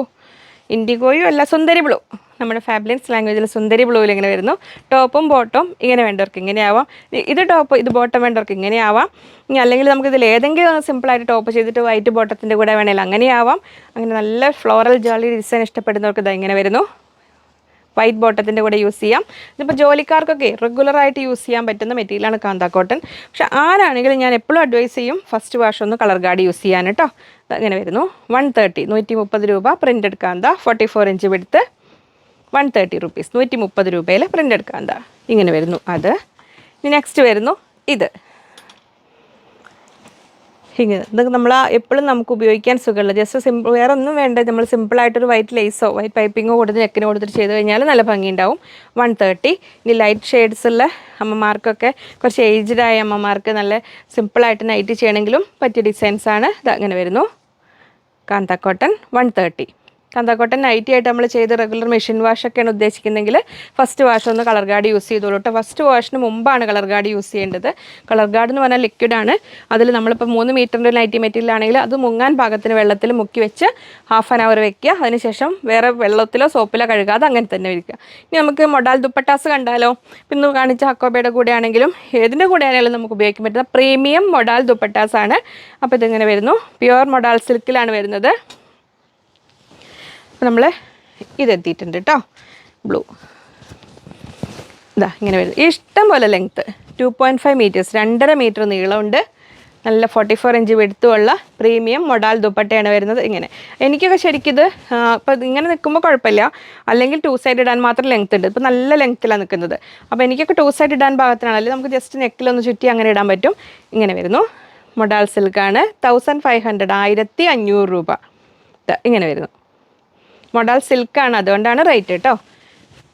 ഇൻഡിഗോയും അല്ല, സുന്ദരി ബ്ലൂ, നമ്മുടെ ഫാബ്ലിൻസ് ലാംഗ്വേജിൽ സുന്ദരി ബ്ലൂവിൽ ഇങ്ങനെ വരുന്നു. ടോപ്പും ബോട്ടും ഇങ്ങനെ വേണ്ടവർക്ക് ഇങ്ങനെ ആവാം. ഇത് ടോപ്പ് ഇത് ബോട്ടം വേണ്ടവർക്ക് ഇങ്ങനെ ആവാം. ഇനി അല്ലെങ്കിൽ നമുക്കിതിൽ ഏതെങ്കിലും സിമ്പിളായിട്ട് ടോപ്പ് ചെയ്തിട്ട് വൈറ്റ് ബോട്ടത്തിൻ്റെ കൂടെ വേണമെങ്കിൽ അങ്ങനെ ആവാം. അങ്ങനെ നല്ല ഫ്ലോറൽ ജോളി ഡിസൈൻ ഇഷ്ടപ്പെടുന്നവർക്ക് ഇത് ഇങ്ങനെ വരുന്നു. വൈറ്റ് ബോട്ടത്തിൻ്റെ കൂടെ യൂസ് ചെയ്യാം. ഇതിപ്പോൾ ജോലിക്കാർക്കൊക്കെ റെഗുലറായിട്ട് യൂസ് ചെയ്യാൻ പറ്റുന്ന മെറ്റീരിയലാണ് കാന്താ കോട്ടൺ. പക്ഷേ ആരാണെങ്കിലും ഞാൻ എപ്പോഴും അഡ്വൈസ് ചെയ്യും ഫസ്റ്റ് വാഷ് ഒന്ന് കളർ ഗാർഡ് യൂസ് ചെയ്യാൻ കേട്ടോ. അങ്ങനെ വരുന്നു. 130, 130 രൂപ. പ്രിൻറ്റഡ് കാന്ത. 44 ഇഞ്ച് വിഡ്ത്ത്. 130 റുപ്പീസ്, 130 രൂപയിൽ പ്രിൻ്റ് കാന്ത. ഇങ്ങനെ വരുന്നു. അത് നെക്സ്റ്റ് വരുന്നു. ഇത് ഇങ്ങനെ ഇത് നമ്മൾ എപ്പോഴും നമുക്ക് ഉപയോഗിക്കാൻ സുഖമുള്ള ജസ്റ്റ് സിമ്പിൾ, വേറെ ഒന്നും വേണ്ട. നമ്മൾ സിമ്പിളായിട്ടൊരു വൈറ്റ് ലേസോ വൈറ്റ് പൈപ്പിങ്ങോ കൊടുത്ത് നെക്കിന് കൊടുത്തിട്ട് ചെയ്ത് കഴിഞ്ഞാൽ നല്ല ഭംഗിയുണ്ടാവും. 130. ഇനി ലൈറ്റ് ഷെയ്ഡ്സുള്ള അമ്മമാർക്കൊക്കെ, കുറച്ച് ഏജ്ഡായ അമ്മമാർക്ക് നല്ല സിമ്പിളായിട്ട് നൈറ്റ് ചെയ്യണമെങ്കിലും പറ്റിയ ഡിസൈൻസാണ്. ഇത് അങ്ങനെ വരുന്നു. Kantha cotton. 130. Kantha cotton nightie ആയിട്ട് നമ്മൾ ചെയ്ത് റെഗുലർ മെഷീൻ വാഷൊക്കെയാണ് ഉദ്ദേശിക്കുന്നതെങ്കിൽ ഫസ്റ്റ് വാഷ് ഒന്ന് കളർ ഗാർഡ് യൂസ് ചെയ്തോളൂ കേട്ടോ. ഫസ്റ്റ് വാഷിന് മുമ്പാണ് കളർ ഗാർഡ് യൂസ് ചെയ്യേണ്ടത്. കളർ ഗാർഡ് എന്ന് പറഞ്ഞാൽ ലിക്വിഡാണ്. അതിൽ നമ്മളിപ്പോൾ 3 മീറ്ററിൻ്റെ നൈറ്റി മെറ്റീരിയൽ ആണെങ്കിൽ അത് മുങ്ങാൻ പാകത്തിന് വെള്ളത്തിൽ മുക്കി വെച്ച് ഹാഫ് ആൻ അവർ വെക്കുക. അതിനുശേഷം വേറെ വെള്ളത്തിലോ സോപ്പിലോ കഴുകാതെ അങ്ങനെ തന്നെ വയ്ക്കുക. ഇനി നമുക്ക് മൊഡാൽ ദുപ്പട്ടാസ് കണ്ടാലോ? ഇന്ന് കാണിച്ച ഹക്കോബയുടെ കൂടെ ആണെങ്കിലും ഏതിൻ്റെ കൂടെ ആണെങ്കിലും നമുക്ക് ഉപയോഗിക്കാൻ പറ്റുന്ന പ്രീമിയം മൊഡാൽ ദുപ്പട്ടാസ് ആണ്. അപ്പോൾ ഇതിങ്ങനെ വരുന്നു. പ്യുവർ മൊഡാൽ സിൽക്കിലാണ് വരുന്നത്. അപ്പോൾ നമ്മൾ ഇതെത്തിയിട്ടുണ്ട് കേട്ടോ. ബ്ലൂ ഇതാ ഇങ്ങനെ വരുന്നത്. ഇഷ്ടം പോലെ ലെങ്ത്ത് 2.5 മീറ്റേഴ്സ്, 2.5 മീറ്റർ നീളമുണ്ട്. നല്ല 44 ഇഞ്ച് വെടുത്തുള്ള പ്രീമിയം മൊഡാൽ ദുപ്പട്ടയാണ് വരുന്നത്. ഇങ്ങനെ എനിക്കൊക്കെ ശരിക്കിത് അപ്പോൾ ഇങ്ങനെ നിൽക്കുമ്പോൾ കുഴപ്പമില്ല, അല്ലെങ്കിൽ 2 സൈഡ് ഇടാൻ മാത്രം ലെങ്ത്ത് ഉണ്ട്. ഇപ്പോൾ നല്ല ലെങ്ത്തിലാണ് നിൽക്കുന്നത്. അപ്പോൾ എനിക്കൊക്കെ 2 സൈഡ് ഇടാൻ പാകത്തിനാണല്ലോ, നമുക്ക് ജസ്റ്റ് നെക്കിലൊന്ന് ചുറ്റി അങ്ങനെ ഇടാൻ പറ്റും. ഇങ്ങനെ വരുന്നു. മൊഡാൽ സിൽക്കാണ്. 1500, 1500 രൂപ. ഇങ്ങനെ വരുന്നു. മൊഡാൽ സിൽക്കാണ്, അതുകൊണ്ടാണ് റേറ്റ് കേട്ടോ.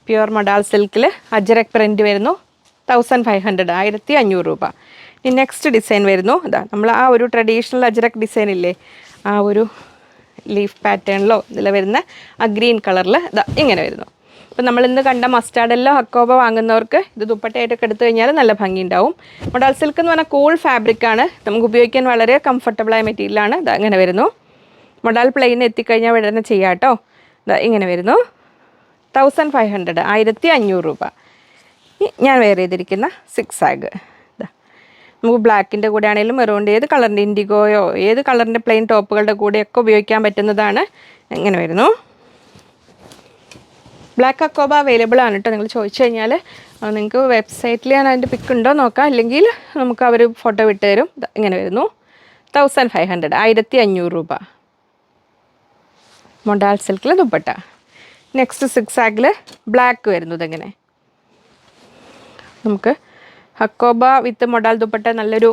പ്യുവർ മൊഡാൽ സിൽക്കിൽ അജ്രക് പ്രിൻറ്റ് വരുന്നു. 1500, 1500 രൂപ. ഇനി നെക്സ്റ്റ് ഡിസൈൻ വരുന്നു. ഇതാ നമ്മൾ ആ ഒരു ട്രഡീഷണൽ അജ്രക് ഡിസൈൻ ഇല്ലേ, ആ ഒരു ലീഫ് പാറ്റേണിലോ ഇതിൽ വരുന്ന ആ ഗ്രീൻ കളറിൽ ഇതാ ഇങ്ങനെ വരുന്നു. അപ്പോൾ നമ്മളിന്ന് കണ്ട മസ്റ്റാർഡെല്ലോ ഹക്കോബ വാങ്ങുന്നവർക്ക് ഇത് ദുപ്പട്ടയായിട്ടൊക്കെ എടുത്തു കഴിഞ്ഞാൽ നല്ല ഭംഗിയുണ്ടാവും. മൊഡാൾ സിൽക്ക് എന്ന് പറഞ്ഞാൽ കൂൾ ഫാബ്രിക്കാണ്, നമുക്ക് ഉപയോഗിക്കാൻ വളരെ കംഫർട്ടബിളായ മെറ്റീരിയലാണ്. ഇത് അങ്ങനെ വരുന്നു. മൊഡാൾ പ്ലെയിൻ എത്തിക്കഴിഞ്ഞാൽ ഉടനെ ചെയ്യാം കേട്ടോ. ഇത് ഇങ്ങനെ വരുന്നു. 1500 1500 രൂപ. ഞാൻ വെയർ ചെയ്തിരിക്കുന്ന 6 ആഗ് നമുക്ക് ബ്ലാക്കിൻ്റെ കൂടെ ആണെങ്കിലും മെറൂണിൻ്റെ ഏത് കളറിൻ്റെ ഇൻഡിഗോയോ ഏത് കളറിൻ്റെ പ്ലെയിൻ ടോപ്പുകളുടെ കൂടെയൊക്കെ ഉപയോഗിക്കാൻ പറ്റുന്നതാണ്. ഇങ്ങനെ വരുന്നു. ബ്ലാക്ക് ഹക്കോബ അവൈലബിൾ ആണ് കേട്ടോ. നിങ്ങൾ ചോദിച്ചു കഴിഞ്ഞാൽ നിങ്ങൾക്ക് വെബ്സൈറ്റിൽ ഞാൻ അതിൻ്റെ പിക്ക് ഉണ്ടോ നോക്കാം, അല്ലെങ്കിൽ നമുക്ക് അവർ ഫോട്ടോ വിട്ട് തരും. ഇങ്ങനെ വരുന്നു. 1500 1500 രൂപ. മൊഡാൾ സിൽക്കിൽ ദുപ്പട്ട. നെക്സ്റ്റ് 6 ആഗിൽ ബ്ലാക്ക് വരുന്നത് ഇങ്ങനെ നമുക്ക് ഹക്കോബ വിത്ത് മൊഡാൾ ദുപ്പട്ട നല്ലൊരു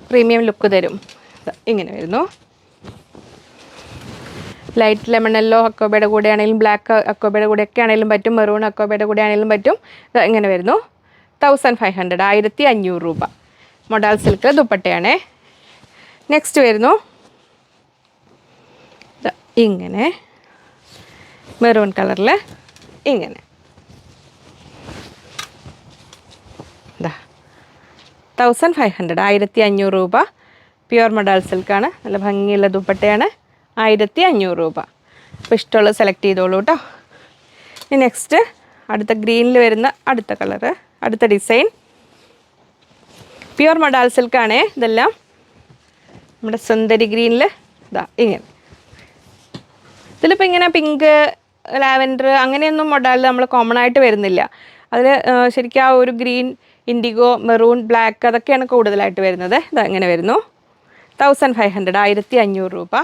പ്രീമിയം ലുക്ക് തരും. ഇങ്ങനെ വരുന്നു. ലൈറ്റ് ലെമണല്ലോ ഹക്കോബയുടെ കൂടെ ആണെങ്കിലും ബ്ലാക്ക് ഹക്കോബയുടെ കൂടെയൊക്കെ ആണെങ്കിലും പറ്റും, മെറൂൺ ഹക്കോബയുടെ കൂടെ ആണെങ്കിലും പറ്റും. ഇങ്ങനെ വരുന്നു. 1500 1500 രൂപ. Modal silk ദുപ്പട്ടയാണേ. നെക്സ്റ്റ് വരുന്നു ഇങ്ങനെ മെറൂൺ കളറിൽ ഇങ്ങനെ 1500 1500 രൂപ. പ്യുവർ മൊഡാൾ സിൽക്കാണ്, നല്ല ഭംഗിയുള്ള ദുപ്പട്ടയാണ്. 1500 രൂപ. അപ്പോൾ ഇഷ്ടമുള്ളത് സെലക്ട് ചെയ്തോളൂ കേട്ടോ. ഇനി നെക്സ്റ്റ് അടുത്ത ഗ്രീനിൽ വരുന്ന അടുത്ത കളറ്, അടുത്ത ഡിസൈൻ പ്യുവർ മൊഡാൾ സിൽക്കാണേ. ഇതെല്ലാം നമ്മുടെ സുന്ദരി ഗ്രീനിൽ ഇങ്ങനെ. ഇതിലിപ്പോൾ ഇങ്ങനെ പിങ്ക് ലാവൻഡർ അങ്ങനെയൊന്നും മൊഡാളിൽ നമ്മൾ കോമൺ ആയിട്ട് വരുന്നില്ല. അതിൽ ശരിക്കും ആ ഒരു ഗ്രീൻ, ഇൻഡിഗോ, മെറൂൺ, ബ്ലാക്ക് അതൊക്കെയാണ് കൂടുതലായിട്ട് വരുന്നത്. ഇതങ്ങനെ വരുന്നു. 1500 1500 രൂപ.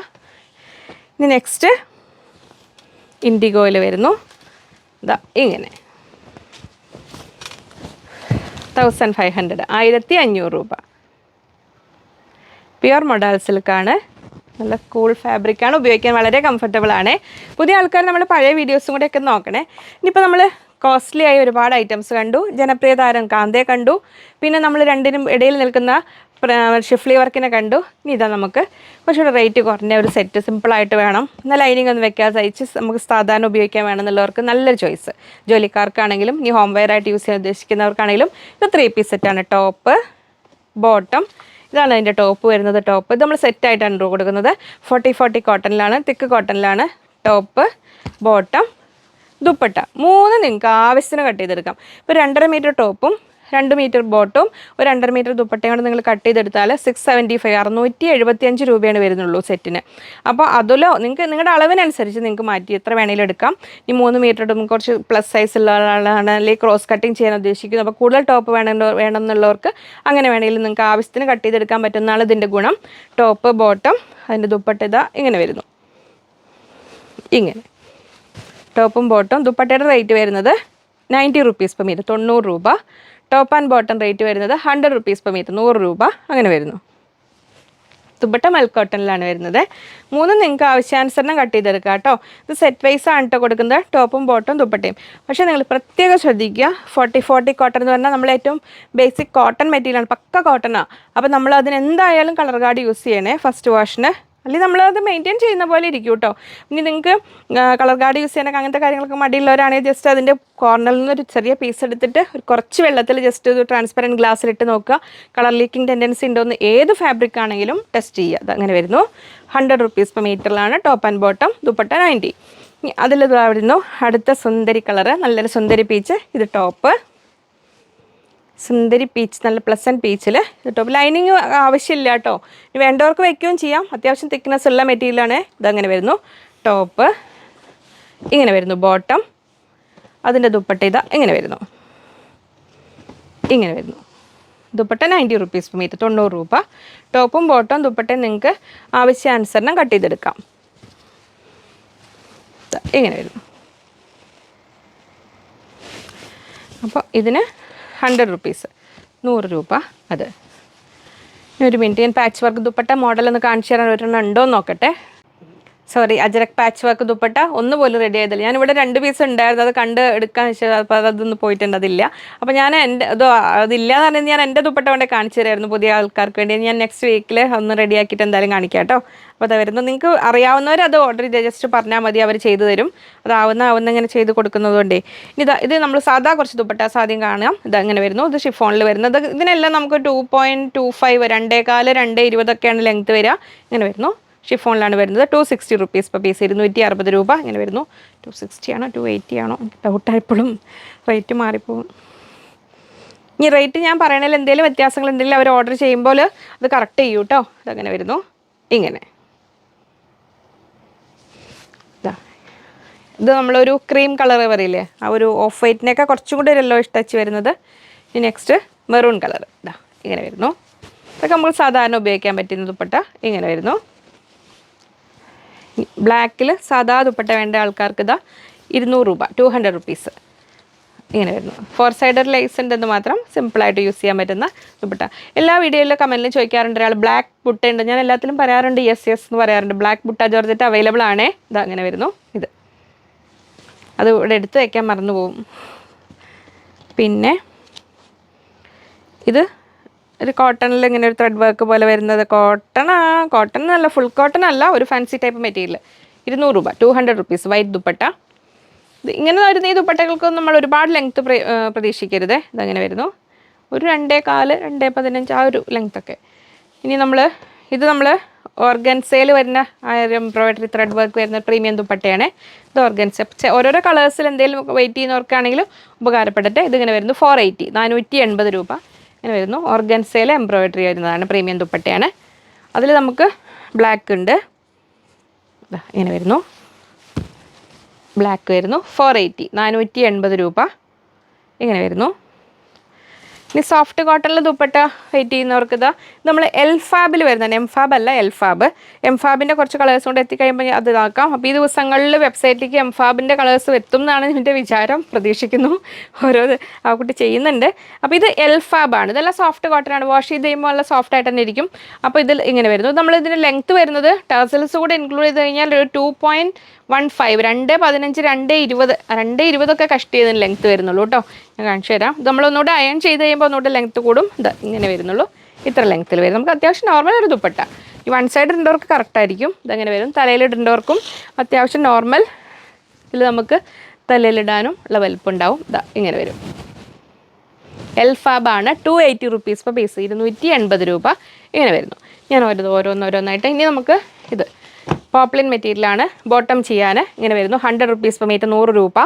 ഇനി നെക്സ്റ്റ് ഇൻഡിഗോയിൽ വരുന്നു. ഇങ്ങനെ 1500 1500 രൂപ. പ്യുവർ മൊഡാൾ സിൽക്കാണ്, നല്ല കൂൾ ഫാബ്രിക്കാണ്, ഉപയോഗിക്കാൻ വളരെ കംഫർട്ടബിൾ ആണ്. പുതിയ ആൾക്കാർ നമ്മൾ പഴയ വീഡിയോസും കൂടെയൊക്കെ നോക്കണേ. ഇനിയിപ്പോൾ നമ്മൾ കോസ്റ്റ്ലി ആയ ഒരുപാട് ഐറ്റംസ് കണ്ടു. ജനപ്രിയ താരം കാന്തയെ കണ്ടു, പിന്നെ നമ്മൾ രണ്ടിനും ഇടയിൽ നിൽക്കുന്ന ഷിഫ്ലി വർക്കിനെ കണ്ടു. ഇനി ഇതാ നമുക്ക് കുറച്ചുകൂടെ റേറ്റ് കുറഞ്ഞ ഒരു സെറ്റ്, സിമ്പിളായിട്ട് വേണം, എന്നാൽ ലൈനിങ് ഒന്നും വെക്കാതെ തയ്ച്ച് നമുക്ക് സാധാരണ ഉപയോഗിക്കാൻ വേണമെന്നുള്ളവർക്ക് നല്ലൊരു ചോയ്സ്. ജോലിക്കാർക്കാണെങ്കിലും ഇനി ഹോം വെയർ ആയിട്ട് യൂസ് ചെയ്യാൻ ഉദ്ദേശിക്കുന്നവർക്കാണെങ്കിലും ഇത് 3 പീസ് സെറ്റാണ്. ടോപ്പ്, ബോട്ടം, ഇതാണ് അതിൻ്റെ ടോപ്പ് വരുന്നത്. ടോപ്പ് ഇത് നമ്മൾ സെറ്റായിട്ടാണ് കൊടുക്കുന്നത്. 40 കോട്ടണിലാണ്, തിക്ക് കോട്ടണിലാണ്. ടോപ്പ്, ബോട്ടം, ദുപ്പട്ട 3 നിങ്ങൾക്ക് ആവശ്യത്തിന് കട്ട് ചെയ്തെടുക്കാം. ഇപ്പോൾ 2.5 മീറ്റർ ടോപ്പും 2 മീറ്റർ ബോട്ടും ഒരു 2.5 മീറ്റർ ദുപ്പട്ടയും കൂടെ നിങ്ങൾ കട്ട് ചെയ്തെടുത്താൽ 675 675 രൂപയാണ് വരുന്നുള്ളൂ സെറ്റിന്. അപ്പോൾ അതിലോ നിങ്ങൾക്ക് നിങ്ങളുടെ അളവിനനുസരിച്ച് നിങ്ങൾക്ക് മാറ്റി എത്ര വേണമെങ്കിലും എടുക്കാം. ഈ 3 മീറ്റർ ഇടും കുറച്ച് പ്ലസ് സൈസ് ഉള്ള ആളാണ്, അല്ലെങ്കിൽ ക്രോസ് കട്ടിങ് ചെയ്യാൻ ഉദ്ദേശിക്കുന്നത്, അപ്പോൾ കൂടുതൽ ടോപ്പ് വേണമെന്നുള്ളവർക്ക് അങ്ങനെ വേണമെങ്കിലും നിങ്ങൾക്ക് ആവശ്യത്തിന് കട്ട് ചെയ്തെടുക്കാൻ പറ്റുന്നതാണ് ഇതിൻ്റെ ഗുണം. ടോപ്പ്, ബോട്ടം, അതിൻ്റെ ദുപ്പട്ട ഇങ്ങനെ വരുന്നു. ഇങ്ങനെ ടോപ്പും ബോട്ടും. ദുപ്പട്ടയുടെ റേറ്റ് വരുന്നത് 90 റുപ്പീസ് പെർ മീറ്റർ 90 രൂപ. ടോപ്പ് ആൻഡ് ബോട്ടം റേറ്റ് വരുന്നത് 100 റുപ്പീസ് പെർ മീറ്റർ 100 രൂപ അങ്ങനെ വരുന്നു. ദുപ്പട്ട മൽക്ക് കോട്ടണിലാണ് വരുന്നത്. 3 നിങ്ങൾക്ക് ആവശ്യാനുസരണം കട്ട് ചെയ്തെടുക്കുക കേട്ടോ. ഇത് സെറ്റ് വൈസ് ആണ് കേട്ടോ കൊടുക്കുന്നത്, ടോപ്പും ബോട്ടും ദുപ്പട്ടയും. പക്ഷേ നിങ്ങൾ പ്രത്യേകം ശ്രദ്ധിക്കുക, 40 കോട്ടൺ എന്ന് പറഞ്ഞാൽ നമ്മൾ ഏറ്റവും ബേസിക് കോട്ടൺ മെറ്റീരിയലാണ്, പക്ക കോട്ടണാണ്. അപ്പോൾ നമ്മൾ അതിന് എന്തായാലും കളർ ഗാർഡ് യൂസ് ചെയ്യണേ ഫസ്റ്റ് വാഷിന്, അല്ലെങ്കിൽ നമ്മളത് മെയിൻറ്റെയിൻ ചെയ്യുന്ന പോലെ ഇരിക്കും കേട്ടോ. ഇനി നിങ്ങൾക്ക് കളർ ഗാർഡ് യൂസ് ചെയ്യാനൊക്കെ അങ്ങനത്തെ കാര്യങ്ങളൊക്കെ മടിയുള്ളവരാണെങ്കിൽ ജസ്റ്റ് അതിൻ്റെ കോർണറിൽ നിന്നൊരു ചെറിയ പീസ് എടുത്തിട്ട് കുറച്ച് വെള്ളത്തിൽ ജസ്റ്റ് ഒരു ട്രാൻസ്പെറൻറ്റ് ഗ്ലാസ്സിലിട്ട് നോക്കുക, കളർ ലീക്കിംഗ് ടെൻഡൻസി ഉണ്ടോയെന്ന്. ഏത് ഫാബ്രിക് ആണെങ്കിലും ടെസ്റ്റ് ചെയ്യുക. അതങ്ങനെ വരുന്നു. 100 റുപ്പീസ് പെർ മീറ്ററിലാണ് ടോപ്പ് ആൻഡ് ബോട്ടം. ദുപ്പട്ട 90. അതിലിത് വരുന്നു അടുത്ത സുന്ദരി കളറ്, നല്ലൊരു സുന്ദരി പീച്ച്. ഇത് ടോപ്പ്, സുന്ദരി പീച്ച്, നല്ല പ്ലസൻറ്റ് പീച്ചിൽ ടോപ്പ്. ലൈനിങ് ആവശ്യമില്ല കേട്ടോ, വേണ്ടവർക്ക് വയ്ക്കുകയും ചെയ്യാം. അത്യാവശ്യം തിക്നെസ് ഉള്ള മെറ്റീരിയലാണ്. ഇതങ്ങനെ വരുന്നു. ടോപ്പ് ഇങ്ങനെ വരുന്നു. ബോട്ടം, അതിൻ്റെ ദുപ്പട്ട ഇങ്ങനെ വരുന്നു. ഇങ്ങനെ വരുന്നു. ദുപ്പട്ട 90 റുപ്പീസ് പെർ മീറ്റർ 90 രൂപ. ടോപ്പും ബോട്ടവും ദുപ്പട്ടയും നിങ്ങൾക്ക് ആവശ്യാനുസരണം കട്ട് ചെയ്തെടുക്കാം. ഇങ്ങനെ വരുന്നു. അപ്പോൾ ഇതിന് 100 റുപ്പീസ് 100 രൂപ. അത് ഒരു മിനിറ്റ്, ഞാൻ പാച്ച് വർക്ക് ദുപ്പട്ട മോഡൽ ഒന്ന് കാണിച്ചു തരാൻ ഒരെണ്ണം ഉണ്ടോ എന്ന് നോക്കട്ടെ. Sorry Ajrakh patch work dupatta ഒന്നുപോലും റെഡി ആയതില്ല. ഞാനിവിടെ 2 പീസ് ഉണ്ടായിരുന്നു, അത് കണ്ട് എടുക്കാൻ വെച്ചാൽ അപ്പോൾ അതൊന്നും പോയിട്ടുണ്ട്, അതില്ല. അപ്പോൾ ഞാൻ എൻ്റെ അതില്ല എന്ന് പറഞ്ഞാൽ ഞാൻ എൻ്റെ ദുപ്പട്ട കൊണ്ടേ കാണിച്ചു തരായിരുന്നു പുതിയ ആൾക്കാർക്ക് വേണ്ടി. ഞാൻ നെക്സ്റ്റ് വീക്കിൽ ഒന്ന് റെഡി ആക്കിയിട്ട് എന്തായാലും കാണിക്കാം കേട്ടോ. അപ്പോൾ അത് വരുന്നു, നിങ്ങൾക്ക് അറിയാവുന്നവർ അത് ഓർഡർ ചെയ്ത് ജസ്റ്റ് പറഞ്ഞാൽ മതി, അവർ ചെയ്തു തരും. അതാവുന്ന ഇങ്ങനെ ചെയ്ത് കൊടുക്കുന്നത് കൊണ്ടേ. ഇത് നമ്മൾ സാധാ കുറച്ച് ദുപ്പട്ടാസ് ആദ്യം കാണാം. ഇതങ്ങനെ വരുന്നു, ഇത് ഷിഫോണിൽ വരുന്നത്. ഇതിനെല്ലാം നമുക്ക് 2.25 2.4 2.20 ലെങ്ത് വരിക. ഇങ്ങനെ വരുന്നു, ഷിഫോണിലാണ് വരുന്നത്. 260 റുപ്പീസ് per പീസ്, 260 രൂപ ഇങ്ങനെ വരുന്നു. 260 ആണോ 280 ആണോ ഡൗട്ടായപ്പോഴും റേറ്റ് മാറിപ്പോകും. ഇനി റേറ്റ് ഞാൻ പറയണതിൽ എന്തെങ്കിലും വ്യത്യാസങ്ങൾ എന്തെങ്കിലും അവർ ഓർഡർ ചെയ്യുമ്പോൾ അത് കറക്റ്റ് ചെയ്യൂ കേട്ടോ. അതങ്ങനെ വരുന്നു, ഇങ്ങനെ. ഇത് നമ്മളൊരു ക്രീം കളർ പറയില്ലേ, ആ ഒരു ഓഫ് വൈറ്റിനൊക്കെ കുറച്ചും കൂടി യെല്ലോയിഷ് ടച്ച് വരുന്നത്. ഇനി നെക്സ്റ്റ് മെറൂൺ കളർ ഇങ്ങനെ വരുന്നു. ഇതൊക്കെ നമുക്ക് സാധാരണ ഉപയോഗിക്കാൻ പറ്റുന്ന ദുപ്പട്ട ഇങ്ങനെ വരുന്നു. ബ്ലാക്കിൽ സാധാ ദുപ്പട്ട വേണ്ട ആൾക്കാർക്ക് 200 രൂപ 200 റുപ്പീസ് ഇങ്ങനെ വരുന്നു. 4 സൈഡർ ലേസ് ഉണ്ടെന്ന് മാത്രം, സിമ്പിളായിട്ട് യൂസ് ചെയ്യാൻ പറ്റുന്ന ദുപ്പട്ട. എല്ലാ വീഡിയോയിലും കമൻറ്റിലും ചോദിക്കാറുണ്ട് ഒരാൾ ബ്ലാക്ക് ബുട്ട ഉണ്ട്, ഞാൻ എല്ലാത്തിലും പറയാറുണ്ട് യെസ് എന്ന് പറയാറുണ്ട്. ബ്ലാക്ക് ബുട്ട ജോർജറ്റ് അവൈലബിൾ ആണേ. അങ്ങനെ വരുന്നു. അത് ഇവിടെ എടുത്ത് വയ്ക്കാൻ മറന്നു പോകും. പിന്നെ ഇത് ഒരു കോട്ടണിൽ ഇങ്ങനെ ഒരു ത്രെഡ് വർക്ക് പോലെ വരുന്നത്. കോട്ടൺ നല്ല ഫുൾ കോട്ടൺ അല്ല, ഒരു ഫാൻസി ടൈപ്പ് മെറ്റീരിയൽ. 200 രൂപ 200 റുപ്പീസ് വൈറ്റ് ദുപ്പട്ട. ഇങ്ങനെ വരുന്ന ഈ ദുപ്പട്ടകൾക്കൊന്നും നമ്മൾ ഒരുപാട് ലെങ്ത്ത് പ്രതീക്ഷിക്കരുത്. ഇതങ്ങനെ വരുന്നു, ഒരു 2.4 2.15 ആ ഒരു ലെങ്ത്തൊക്കെ. ഇനി ഇത് നമ്മൾ ഓർഗൻസയിൽ വരുന്ന എംബ്രോയിഡറി ത്രെഡ് വർക്ക് വരുന്ന പ്രീമിയം ദുപ്പട്ടയാണ്. ഇത് ഓർഗൻസ ഓരോരോ കളേഴ്സിൽ എന്തെങ്കിലും വെയിറ്റ് ചെയ്യുന്നവർക്കാണെങ്കിലും ഉപകാരപ്പെടട്ടെ. ഇതിങ്ങനെ വരുന്നു 480 480 രൂപ ഇങ്ങനെ വരുന്നു. ഓർഗൻസയിൽ എംബ്രോയിഡറി വരുന്നതാണ്, പ്രീമിയം ദുപ്പട്ടയാണ്. അതിൽ നമുക്ക് ബ്ലാക്ക് ഉണ്ട്, ഇങ്ങനെ വരുന്നു. ബ്ലാക്ക് വരുന്നു 480 480 രൂപ ഇങ്ങനെ വരുന്നു. ഇനി സോഫ്റ്റ് കോട്ടണിൽ ദുപ്പട്ട വെയിറ്റ് ചെയ്യുന്നവർക്ക് നമ്മൾ എൽഫാബിൽ വരുന്നതാണ്. എംഫാബ് അല്ല, എൽഫാബ്. എംഫാബിൻ്റെ കുറച്ച് കളേഴ്സ് കൊണ്ട് എത്തിക്കഴിയുമ്പോൾ അത് ഇതാക്കാം. അപ്പോൾ ഈ ദിവസങ്ങളിൽ വെബ്സൈറ്റിലേക്ക് എംഫാബിൻ്റെ കളേഴ്സ് എത്തും എന്നാണ് എൻ്റെ വിചാരം, പ്രതീക്ഷിക്കുന്നു. ഓരോ ആ കുട്ടി ചെയ്യുന്നുണ്ട്. അപ്പോൾ ഇത് എൽഫാബാണ്. ഇതെല്ലാം സോഫ്റ്റ് കോട്ടനാണ്, വാഷ് ചെയ്ത് കഴിയുമ്പോൾ നല്ല സോഫ്റ്റ് ആയിട്ട് തന്നെ ഇരിക്കും. അപ്പോൾ ഇതിൽ ഇങ്ങനെ വരുന്നു. നമ്മൾ ഇതിൻ്റെ ലെങ്ത്ത് വരുന്നത് ടേസൽസ് കൂടെ ഇൻക്ലൂഡ് ചെയ്ത് കഴിഞ്ഞാൽ ഒരു 2.15 2.15 2.20 കഷ്ട് ചെയ്തതിന് ലെങ്ത്ത് വരുന്നുള്ളൂ കേട്ടോ. ഞാൻ കാണിച്ചു തരാം. നമ്മളൊന്നുകൂടെ അയൺ ചെയ്ത് കഴിയുമ്പോൾ ഒന്നുകൂടെ ലെങ്ത്ത് കൂടും. ഇങ്ങനെ വരുന്നുള്ളൂ, ഇത്ര ലെങ്ത്തിൽ വരും. നമുക്ക് അത്യാവശ്യം നോർമൽ ഒരു ദുപ്പട്ട. ഈ 1 സൈഡ് ഇടേണ്ടവർക്ക് കറക്റ്റായിരിക്കും. ഇതങ്ങനെ വരും. തലയിൽ ഇടേണ്ടവർക്കും അത്യാവശ്യം നോർമൽ ഇതിൽ നമുക്ക് തലയിലിടാനും ഉള്ള വലിപ്പമുണ്ടാവും. ഇങ്ങനെ വരും. എൽഫാബാണ്. 280 റുപ്പീസ് per പീസ്, 280 രൂപ ഇങ്ങനെ വരുന്നു. ഞാൻ ഓരോന്നായിട്ട്. ഇനി നമുക്ക് ഇത് പോപ്ലിൻ മെറ്റീരിയലാണ്. ബോട്ടം ചെയ്യാൻ ഇങ്ങനെ വരുന്നു. 100 റുപ്പീസ് per മീറ്റർ, 100 രൂപ.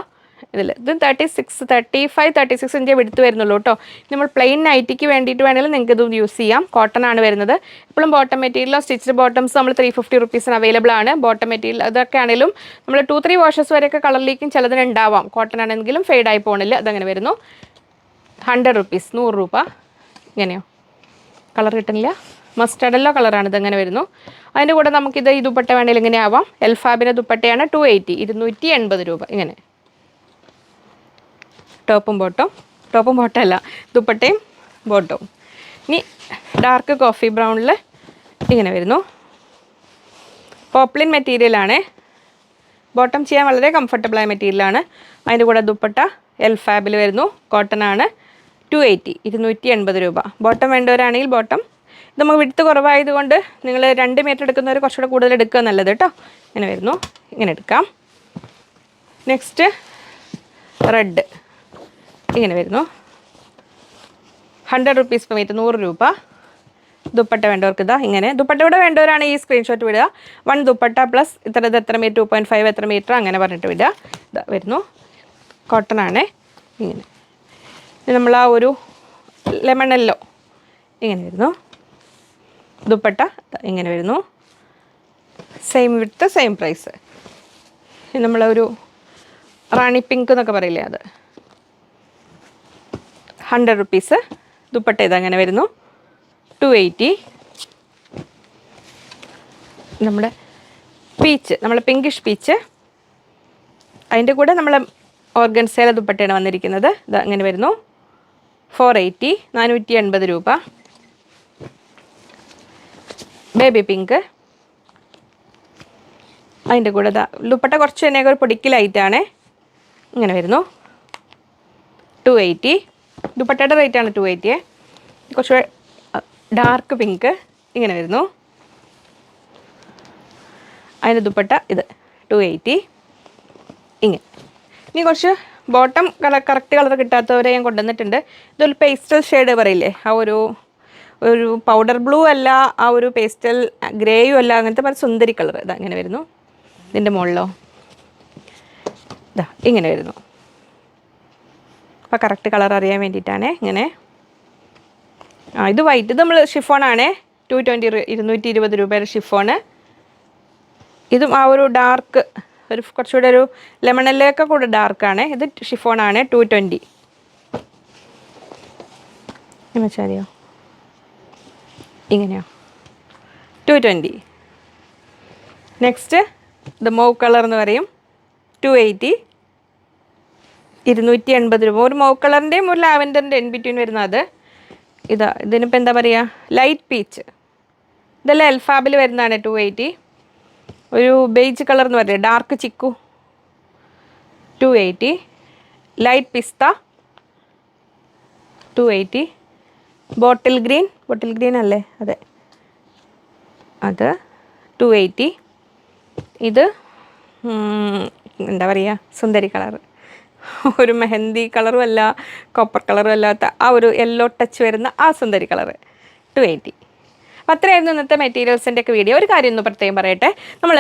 ഇത് 35-36 ഇഞ്ച് എടുത്ത് വരുന്നുള്ളൂ കേട്ടോ. നമ്മൾ പ്ലെയിൻ നൈറ്റിക്ക് വേണ്ടിയിട്ട് വേണമെങ്കിൽ നിങ്ങൾക്ക് ഇത് യൂസ് ചെയ്യാം. കോട്ടൺ ആണ് വരുന്നത്. ഇപ്പോഴും ബോട്ടം മെറ്റീരിയലോ സ്റ്റിച്ച്ഡ് ബോട്ടംസ് നമ്മൾ 350 റുപ്പീസിന് അവൈലബിൾ ആണ്. ബോട്ടം മെറ്റീരിയൽ അതൊക്കെ ആണെങ്കിലും നമ്മൾ 2-3 വാഷസ് വരെയൊക്കെ കളർ ലീക്കും ചിലതിന് ഉണ്ടാവാം. കോട്ടൺ ആണെങ്കിലും ഫെയ്ഡായി പോകണില്ല. അതങ്ങനെ വരുന്നു. 100 റുപ്പീസ് 100 രൂപ ഇങ്ങനെയോ കളർ കിട്ടുന്നില്ല, മസ്റ്റർഡ് യെല്ലോ കളറാണ്. ഇതങ്ങനെ വരുന്നു. അതിൻ്റെ കൂടെ നമുക്കിത് ഈ ദുപ്പട്ട വേണമെങ്കിൽ ഇങ്ങനെ ആവാം. എൽഫാബിൻ്റെ ദുപ്പട്ടയാണ്. 280 280 രൂപ ഇങ്ങനെ. ടോപ്പും ബോട്ടം അല്ല, ദുപ്പട്ടയും ബോട്ടവും. ഇനി ഡാർക്ക് കോഫി ബ്രൗണിൽ ഇങ്ങനെ വരുന്നു. പോപ്ലിൻ മെറ്റീരിയലാണ്. ബോട്ടം ചെയ്യാൻ വളരെ കംഫർട്ടബിളായ മെറ്റീരിയലാണ്. അതിൻ്റെ കൂടെ ദുപ്പട്ട എൽഫാബിൽ വരുന്നു. കോട്ടൺ ആണ്. 280 280 രൂപ. ബോട്ടം വേണ്ടവരാണെങ്കിൽ ബോട്ടം. ഇത് നമുക്ക് വിടുത്ത് കുറവായതുകൊണ്ട് നിങ്ങൾ 2 മീറ്റർ എടുക്കുന്നവർ കുറച്ചുകൂടെ കൂടുതൽ എടുക്കുക നല്ലത് കേട്ടോ. ഇങ്ങനെ വരുന്നു, ഇങ്ങനെ എടുക്കാം. നെക്സ്റ്റ് റെഡ് ഇങ്ങനെ വരുന്നു. 100 റുപ്പീസ് per മീറ്റർ, 100 രൂപ. ദുപ്പട്ട വേണ്ടവർക്ക് ഇങ്ങനെ. ദുപ്പട്ട ഇവിടെ വേണ്ടവരാണ് ഈ സ്ക്രീൻഷോട്ട് വിടുക. 1 ദുപ്പട്ട പ്ലസ് എത്ര മീറ്റർ, 2.5 എത്ര മീറ്റർ അങ്ങനെ പറഞ്ഞിട്ട് വിടുക. വരുന്നു. കോട്ടൺ ആണ്. ഇങ്ങനെ നമ്മൾ ആ ഒരു ലെമൺ യെല്ലോ ഇങ്ങനെ വരുന്നു. ദുപ്പട്ട ഇങ്ങനെ വരുന്നു. Same width same price. നമ്മളൊരു റാണി പിങ്ക് എന്നൊക്കെ പറയില്ലേ, അത് 100 റുപ്പീസ്. ദുപ്പട്ട ഇതങ്ങനെ വരുന്നു. 280. നമ്മുടെ പീച്ച്, നമ്മൾ പിങ്കിഷ് പീച്ച്. അതിൻ്റെ കൂടെ നമ്മൾ ഓർഗൻസേല ദുപ്പട്ടയാണ് വന്നിരിക്കുന്നത്. ഇത് അങ്ങനെ വരുന്നു. 480 480 രൂപ. ബേബി പിങ്ക് അതിൻ്റെ കൂടെ ദുപ്പട്ട കുറച്ച് തന്നെ ഒരു പൊടിക്കലായിട്ടാണ് ഇങ്ങനെ വരുന്നു. 280. ദുപ്പട്ടയുടെ റേറ്റാണ് 280. കുറച്ച് ഡാർക്ക് പിങ്ക് ഇങ്ങനെ വരുന്നു. അതിൻ്റെ ദുപ്പട്ട ഇത് 280 ഇങ്ങനെ. ഇനി കുറച്ച് ബോട്ടം കറക്റ്റ് കളർ കിട്ടാത്തവരെ ഞാൻ കൊണ്ടുവന്നിട്ടുണ്ട്. ഇതൊരു പേസ്റ്റൽ ഷെയ്ഡ് പറയില്ലേ, ആ ഒരു പൗഡർ ബ്ലൂ അല്ല, ആ ഒരു പേസ്റ്റൽ ഗ്രേയും അല്ല, അങ്ങനത്തെ പല സുന്ദരി കളർ. ഇതാ ഇങ്ങനെ വരുന്നു. ഇതിൻ്റെ മുകളിലോ ഇതാ ഇങ്ങനെ വരുന്നു. അപ്പോൾ കറക്റ്റ് കളർ അറിയാൻ വേണ്ടിയിട്ടാണ് ഇങ്ങനെ. ഇത് വൈറ്റ്, ഇത് നമ്മൾ ഷിഫോണാണ്. 220 220 രൂപയുടെ ഷിഫോണ്. ഇതും ആ ഒരു ഡാർക്ക്, ഒരു കുറച്ചുകൂടെ ഒരു ലെമണിലൊക്കെ കൂടെ ഡാർക്കാണ്. ഇത് ഷിഫോണാണ്. 220 എന്ന് വെച്ചാൽ ഇങ്ങനെയോ 220. നെക്സ്റ്റ് ഇത് മൗ കളർ എന്ന് പറയും. 280 280 രൂപ. ഒരു മൗ കളറിൻ്റെയും ഒരു ലാവൻഡറിൻ്റെ ഇൻ ബിറ്റ്വീൻ വരുന്നത്. അത് ഇതിനിപ്പോൾ എന്താ പറയുക, ലൈറ്റ് പീച്ച്. ഇതെല്ലാം എൽഫാബിൽ വരുന്നതാണ്. 280. ഒരു ബേജ് കളർ എന്ന് പറയുന്നത് ഡാർക്ക് ചിക്കു 280. ലൈറ്റ് പിസ്ത 280. ബോട്ടിൽ ഗ്രീൻ അല്ലേ, അതെ, അത് 280. ഇത് എന്താ പറയുക, സുന്ദരി കളർ, ഒരു മെഹന്തി കളറും അല്ല കോപ്പർ കളറും അല്ലാത്ത ആ ഒരു യെല്ലോ ടച്ച് വരുന്ന ആ സുന്ദരി കളർ 280. അപ്പോൾ അത്രയായിരുന്നു ഇന്നത്തെ മെറ്റീരിയൽസിൻ്റെ ഒക്കെ വീഡിയോ. ഒരു കാര്യം ഒന്ന് പ്രത്യേകം പറയട്ടെ, നമ്മൾ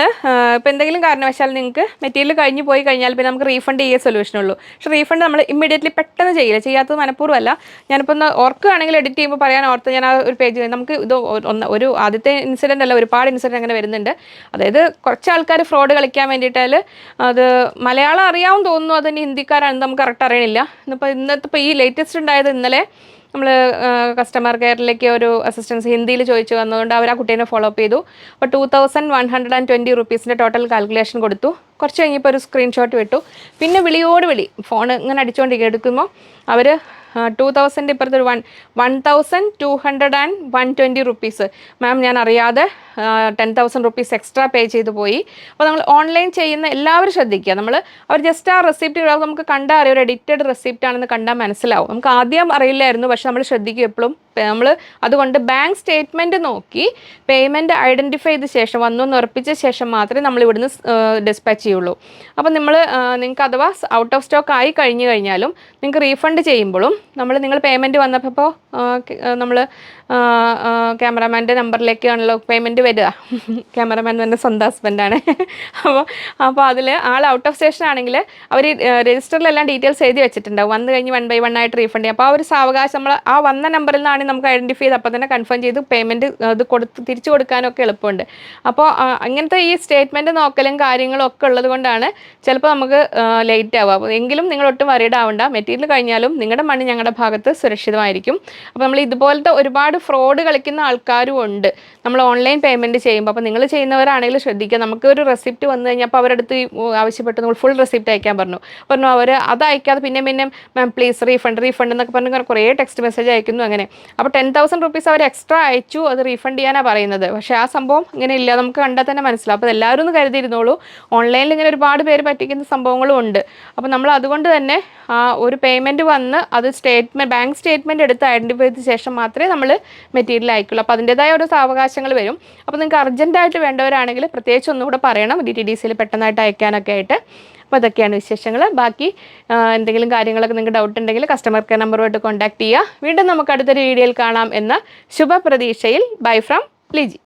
ഇപ്പോൾ എന്തെങ്കിലും കാരണവശാൽ നിങ്ങൾക്ക് മെറ്റീരിയൽ കഴിഞ്ഞ് പോയി കഴിഞ്ഞാൽ പിന്നെ നമുക്ക് റീഫണ്ട് ചെയ്യുക സൊല്യൂഷനുള്ളൂ. പക്ഷേ റീഫണ്ട് നമ്മൾ ഇമ്മീഡിയറ്റ്ലി പെട്ടെന്ന് ചെയ്യില്ല, ചെയ്യാത്തത് മനഃപൂർവ്വമല്ല. ഞാനിപ്പോൾ ഒന്ന് ഓർക്കുകയാണെങ്കിൽ എഡിറ്റ് ചെയ്യുമ്പോൾ പറയാൻ ഓർത്ത് ഞാൻ ആ ഒരു പേജ് നമുക്ക് ഇത് ഒരു ആദ്യത്തെ ഇൻസിഡൻ്റ് അല്ല, ഒരുപാട് ഇൻസിഡൻറ്റ് അങ്ങനെ വരുന്നുണ്ട്. അതായത് കുറച്ച് ആൾക്കാർ ഫ്രോഡ് കളിക്കാൻ വേണ്ടിയിട്ടാൽ അത് മലയാളം അറിയാമെന്ന് തോന്നുന്നു, അതിന് ഹിന്ദിക്കാരാണെന്ന് നമുക്ക് കറക്റ്റ് അറിയണില്ല. ഇന്നത്തെ ഈ ലേറ്റസ്റ്റ് ഉണ്ടായത് ഇന്നലെ നമ്മൾ കസ്റ്റമർ കെയറിലേക്ക് ഒരു അസിസ്റ്റൻസ് ഹിന്ദിയിൽ ചോദിച്ചു വന്നതുകൊണ്ട് അവർ ആ കുട്ടീനെ ഫോളോ അപ്പ് ചെയ്തു. അപ്പോൾ 2120 റുപ്പീസിൻ്റെ ടോട്ടൽ കാൽക്കുലേഷൻ കൊടുത്തു. കുറച്ച് കഴിഞ്ഞപ്പോൾ ഒരു സ്ക്രീൻഷോട്ട് വിട്ടു. പിന്നെ വിളിയോട് വിളി, ഫോൺ ഇങ്ങനെ അടിച്ചുകൊണ്ടിരിക്കുക. എടുക്കുമ്പോൾ അവർ 2000 ഇപ്പുറത്തൊരു 1220 റുപ്പീസ്, മാം ഞാൻ അറിയാതെ 10,000 റുപ്പീസ് എക്സ്ട്രാ പേ ചെയ്ത് പോയി. അപ്പോൾ നമ്മൾ ഓൺലൈൻ ചെയ്യുന്ന എല്ലാവരും ശ്രദ്ധിക്കുക. അവർ ജസ്റ്റ് ആ റെസിപ്റ്റ് നമുക്ക് കണ്ടാൽ അറിയാം, ഒരു എഡിറ്റഡ് റെസിപ്റ്റ് ആണെന്ന് കണ്ടാൽ മനസ്സിലാവും. നമുക്ക് ആദ്യം അറിയില്ലായിരുന്നു, പക്ഷെ നമ്മൾ ശ്രദ്ധിക്കും എപ്പോഴും. നമ്മൾ അതുകൊണ്ട് ബാങ്ക് സ്റ്റേറ്റ്മെൻറ്റ് നോക്കി പേയ്മെൻറ്റ് ഐഡൻറ്റിഫൈ ചെയ്ത ശേഷം വന്നു ഉറപ്പിച്ച ശേഷം മാത്രമേ നമ്മൾ ഇവിടുന്ന് ഡിസ്പാച്ച് ചെയ്യുള്ളൂ. അപ്പോൾ നിങ്ങൾക്ക് അഥവാ ഔട്ട് ഓഫ് സ്റ്റോക്ക് ആയി കഴിഞ്ഞു കഴിഞ്ഞാലും നിങ്ങൾക്ക് റീഫണ്ട് ചെയ്യുമ്പോഴും നിങ്ങൾ പേയ്മെൻറ്റ് വന്നപ്പോൾ നമ്മൾ ക്യാമറാമാൻ്റെ നമ്പറിലേക്കാണല്ലോ പേയ്മെൻറ്റ് വരിക. ക്യാമറാമാൻ എൻ്റെ സ്വന്തം ഹസ്ബൻഡാണ്. അപ്പോൾ അതിൽ ആൾ ഔട്ട് ഓഫ് സ്റ്റേഷൻ ആണെങ്കിൽ അവർ രജിസ്റ്ററിലെല്ലാം ഡീറ്റെയിൽസ് എഴുതി വെച്ചിട്ടുണ്ടാവും. വന്നു കഴിഞ്ഞ് 1 by 1 ആയിട്ട് റീഫണ്ട് ചെയ്യും. അപ്പോൾ ആ ഒരു സാവകാശം നമ്മൾ ആ വന്ന നമ്പറിൽ നിന്നാണ് നമുക്ക് ഐഡൻറ്റിഫൈ ചെയ്ത് അപ്പോൾ തന്നെ കൺഫേം ചെയ്ത് പേയ്മെൻറ്റ് അത് തിരിച്ചു കൊടുക്കാനൊക്കെ എളുപ്പമുണ്ട്. അപ്പോൾ അങ്ങനത്തെ ഈ സ്റ്റേറ്റ്മെൻറ്റ് നോക്കലും കാര്യങ്ങളും ഒക്കെ ഉള്ളത് കൊണ്ടാണ് ചിലപ്പോൾ നമുക്ക് ലേറ്റ് ആവുക. അപ്പോൾ എങ്കിലും നിങ്ങൾ ഒട്ടും വറീഡ് ആവണ്ട, മെറ്റീരിയൽ കഴിഞ്ഞാലും നിങ്ങളുടെ മണി ഞങ്ങളുടെ ഭാഗത്ത് സുരക്ഷിതമായിരിക്കും. അപ്പോൾ നമ്മൾ ഇതുപോലത്തെ ഒരുപാട് ഫ്രോഡ് കളിക്കുന്ന ആൾക്കാരും ഉണ്ട് നമ്മൾ ഓൺലൈൻ പേയ്മെൻറ്റ് ചെയ്യുമ്പോൾ. അപ്പോൾ നിങ്ങൾ ചെയ്യുന്നവരാണെങ്കിലും ശ്രദ്ധിക്കുക. നമുക്ക് ഒരു റെസിപ്റ്റ് വന്നു കഴിഞ്ഞപ്പോൾ അവരടുത്ത് ആവശ്യപ്പെട്ട് നമ്മൾ ഫുൾ റെസിപ്റ്റ് അയക്കാൻ പറഞ്ഞു. അവർ അത് അയക്കാതെ പിന്നെ മാം പ്ലീസ് റീഫണ്ട് എന്നൊക്കെ പറഞ്ഞ് കുറേ ടെക്സ്റ്റ് മെസ്സേജ് അയക്കുന്നു. അങ്ങനെ അപ്പോൾ 10,000 റുപ്പീസ് അവർ എക്സ്ട്രാ അയച്ചു, അത് റീഫണ്ട് ചെയ്യാനാണ് പറയുന്നത്. പക്ഷേ ആ സംഭവം ഇങ്ങനെ ഇല്ല, നമുക്ക് കണ്ടാൽ തന്നെ മനസ്സിലാവും. അപ്പോൾ എല്ലാവരും ഒന്ന് കരുതിയിരുന്നോളൂ, ഓൺലൈനിൽ ഇങ്ങനെ ഒരുപാട് പേര് പറ്റിക്കുന്ന സംഭവങ്ങളും ഉണ്ട്. അപ്പോൾ നമ്മൾ അതുകൊണ്ട് തന്നെ ഒരു പേയ്മെൻറ്റ് വന്ന് അത് ബാങ്ക് സ്റ്റേറ്റ്മെൻറ്റ് എടുത്ത് ഐഡൻറ്റിഫൈ ചെയ്ത ശേഷം മാത്രമേ നമ്മൾ മെറ്റീരിയൽ അയക്കുള്ളൂ. അപ്പോൾ അതിൻ്റേതായ ഒരു സാവകാശങ്ങൾ വരും. അപ്പോൾ നിങ്ങൾക്ക് അർജൻറ്റായിട്ട് വേണ്ടവരാണെങ്കിൽ പ്രത്യേകിച്ച് ഒന്നുകൂടെ പറയണം, DTDCയിൽ പെട്ടെന്നായിട്ട് അയക്കാനൊക്കെ ആയിട്ട്. അപ്പോൾ അതൊക്കെയാണ് വിശേഷങ്ങൾ. ബാക്കി എന്തെങ്കിലും കാര്യങ്ങളൊക്കെ നിങ്ങൾക്ക് ഡൗട്ട് ഉണ്ടെങ്കിൽ കസ്റ്റമർ കെയർ നമ്പറുമായിട്ട് കോൺടാക്ട് ചെയ്യുക. വീണ്ടും നമുക്ക് അടുത്തൊരു വീഡിയോയിൽ കാണാം എന്ന ശുഭപ്രതീക്ഷയിൽ. Bye from Liji.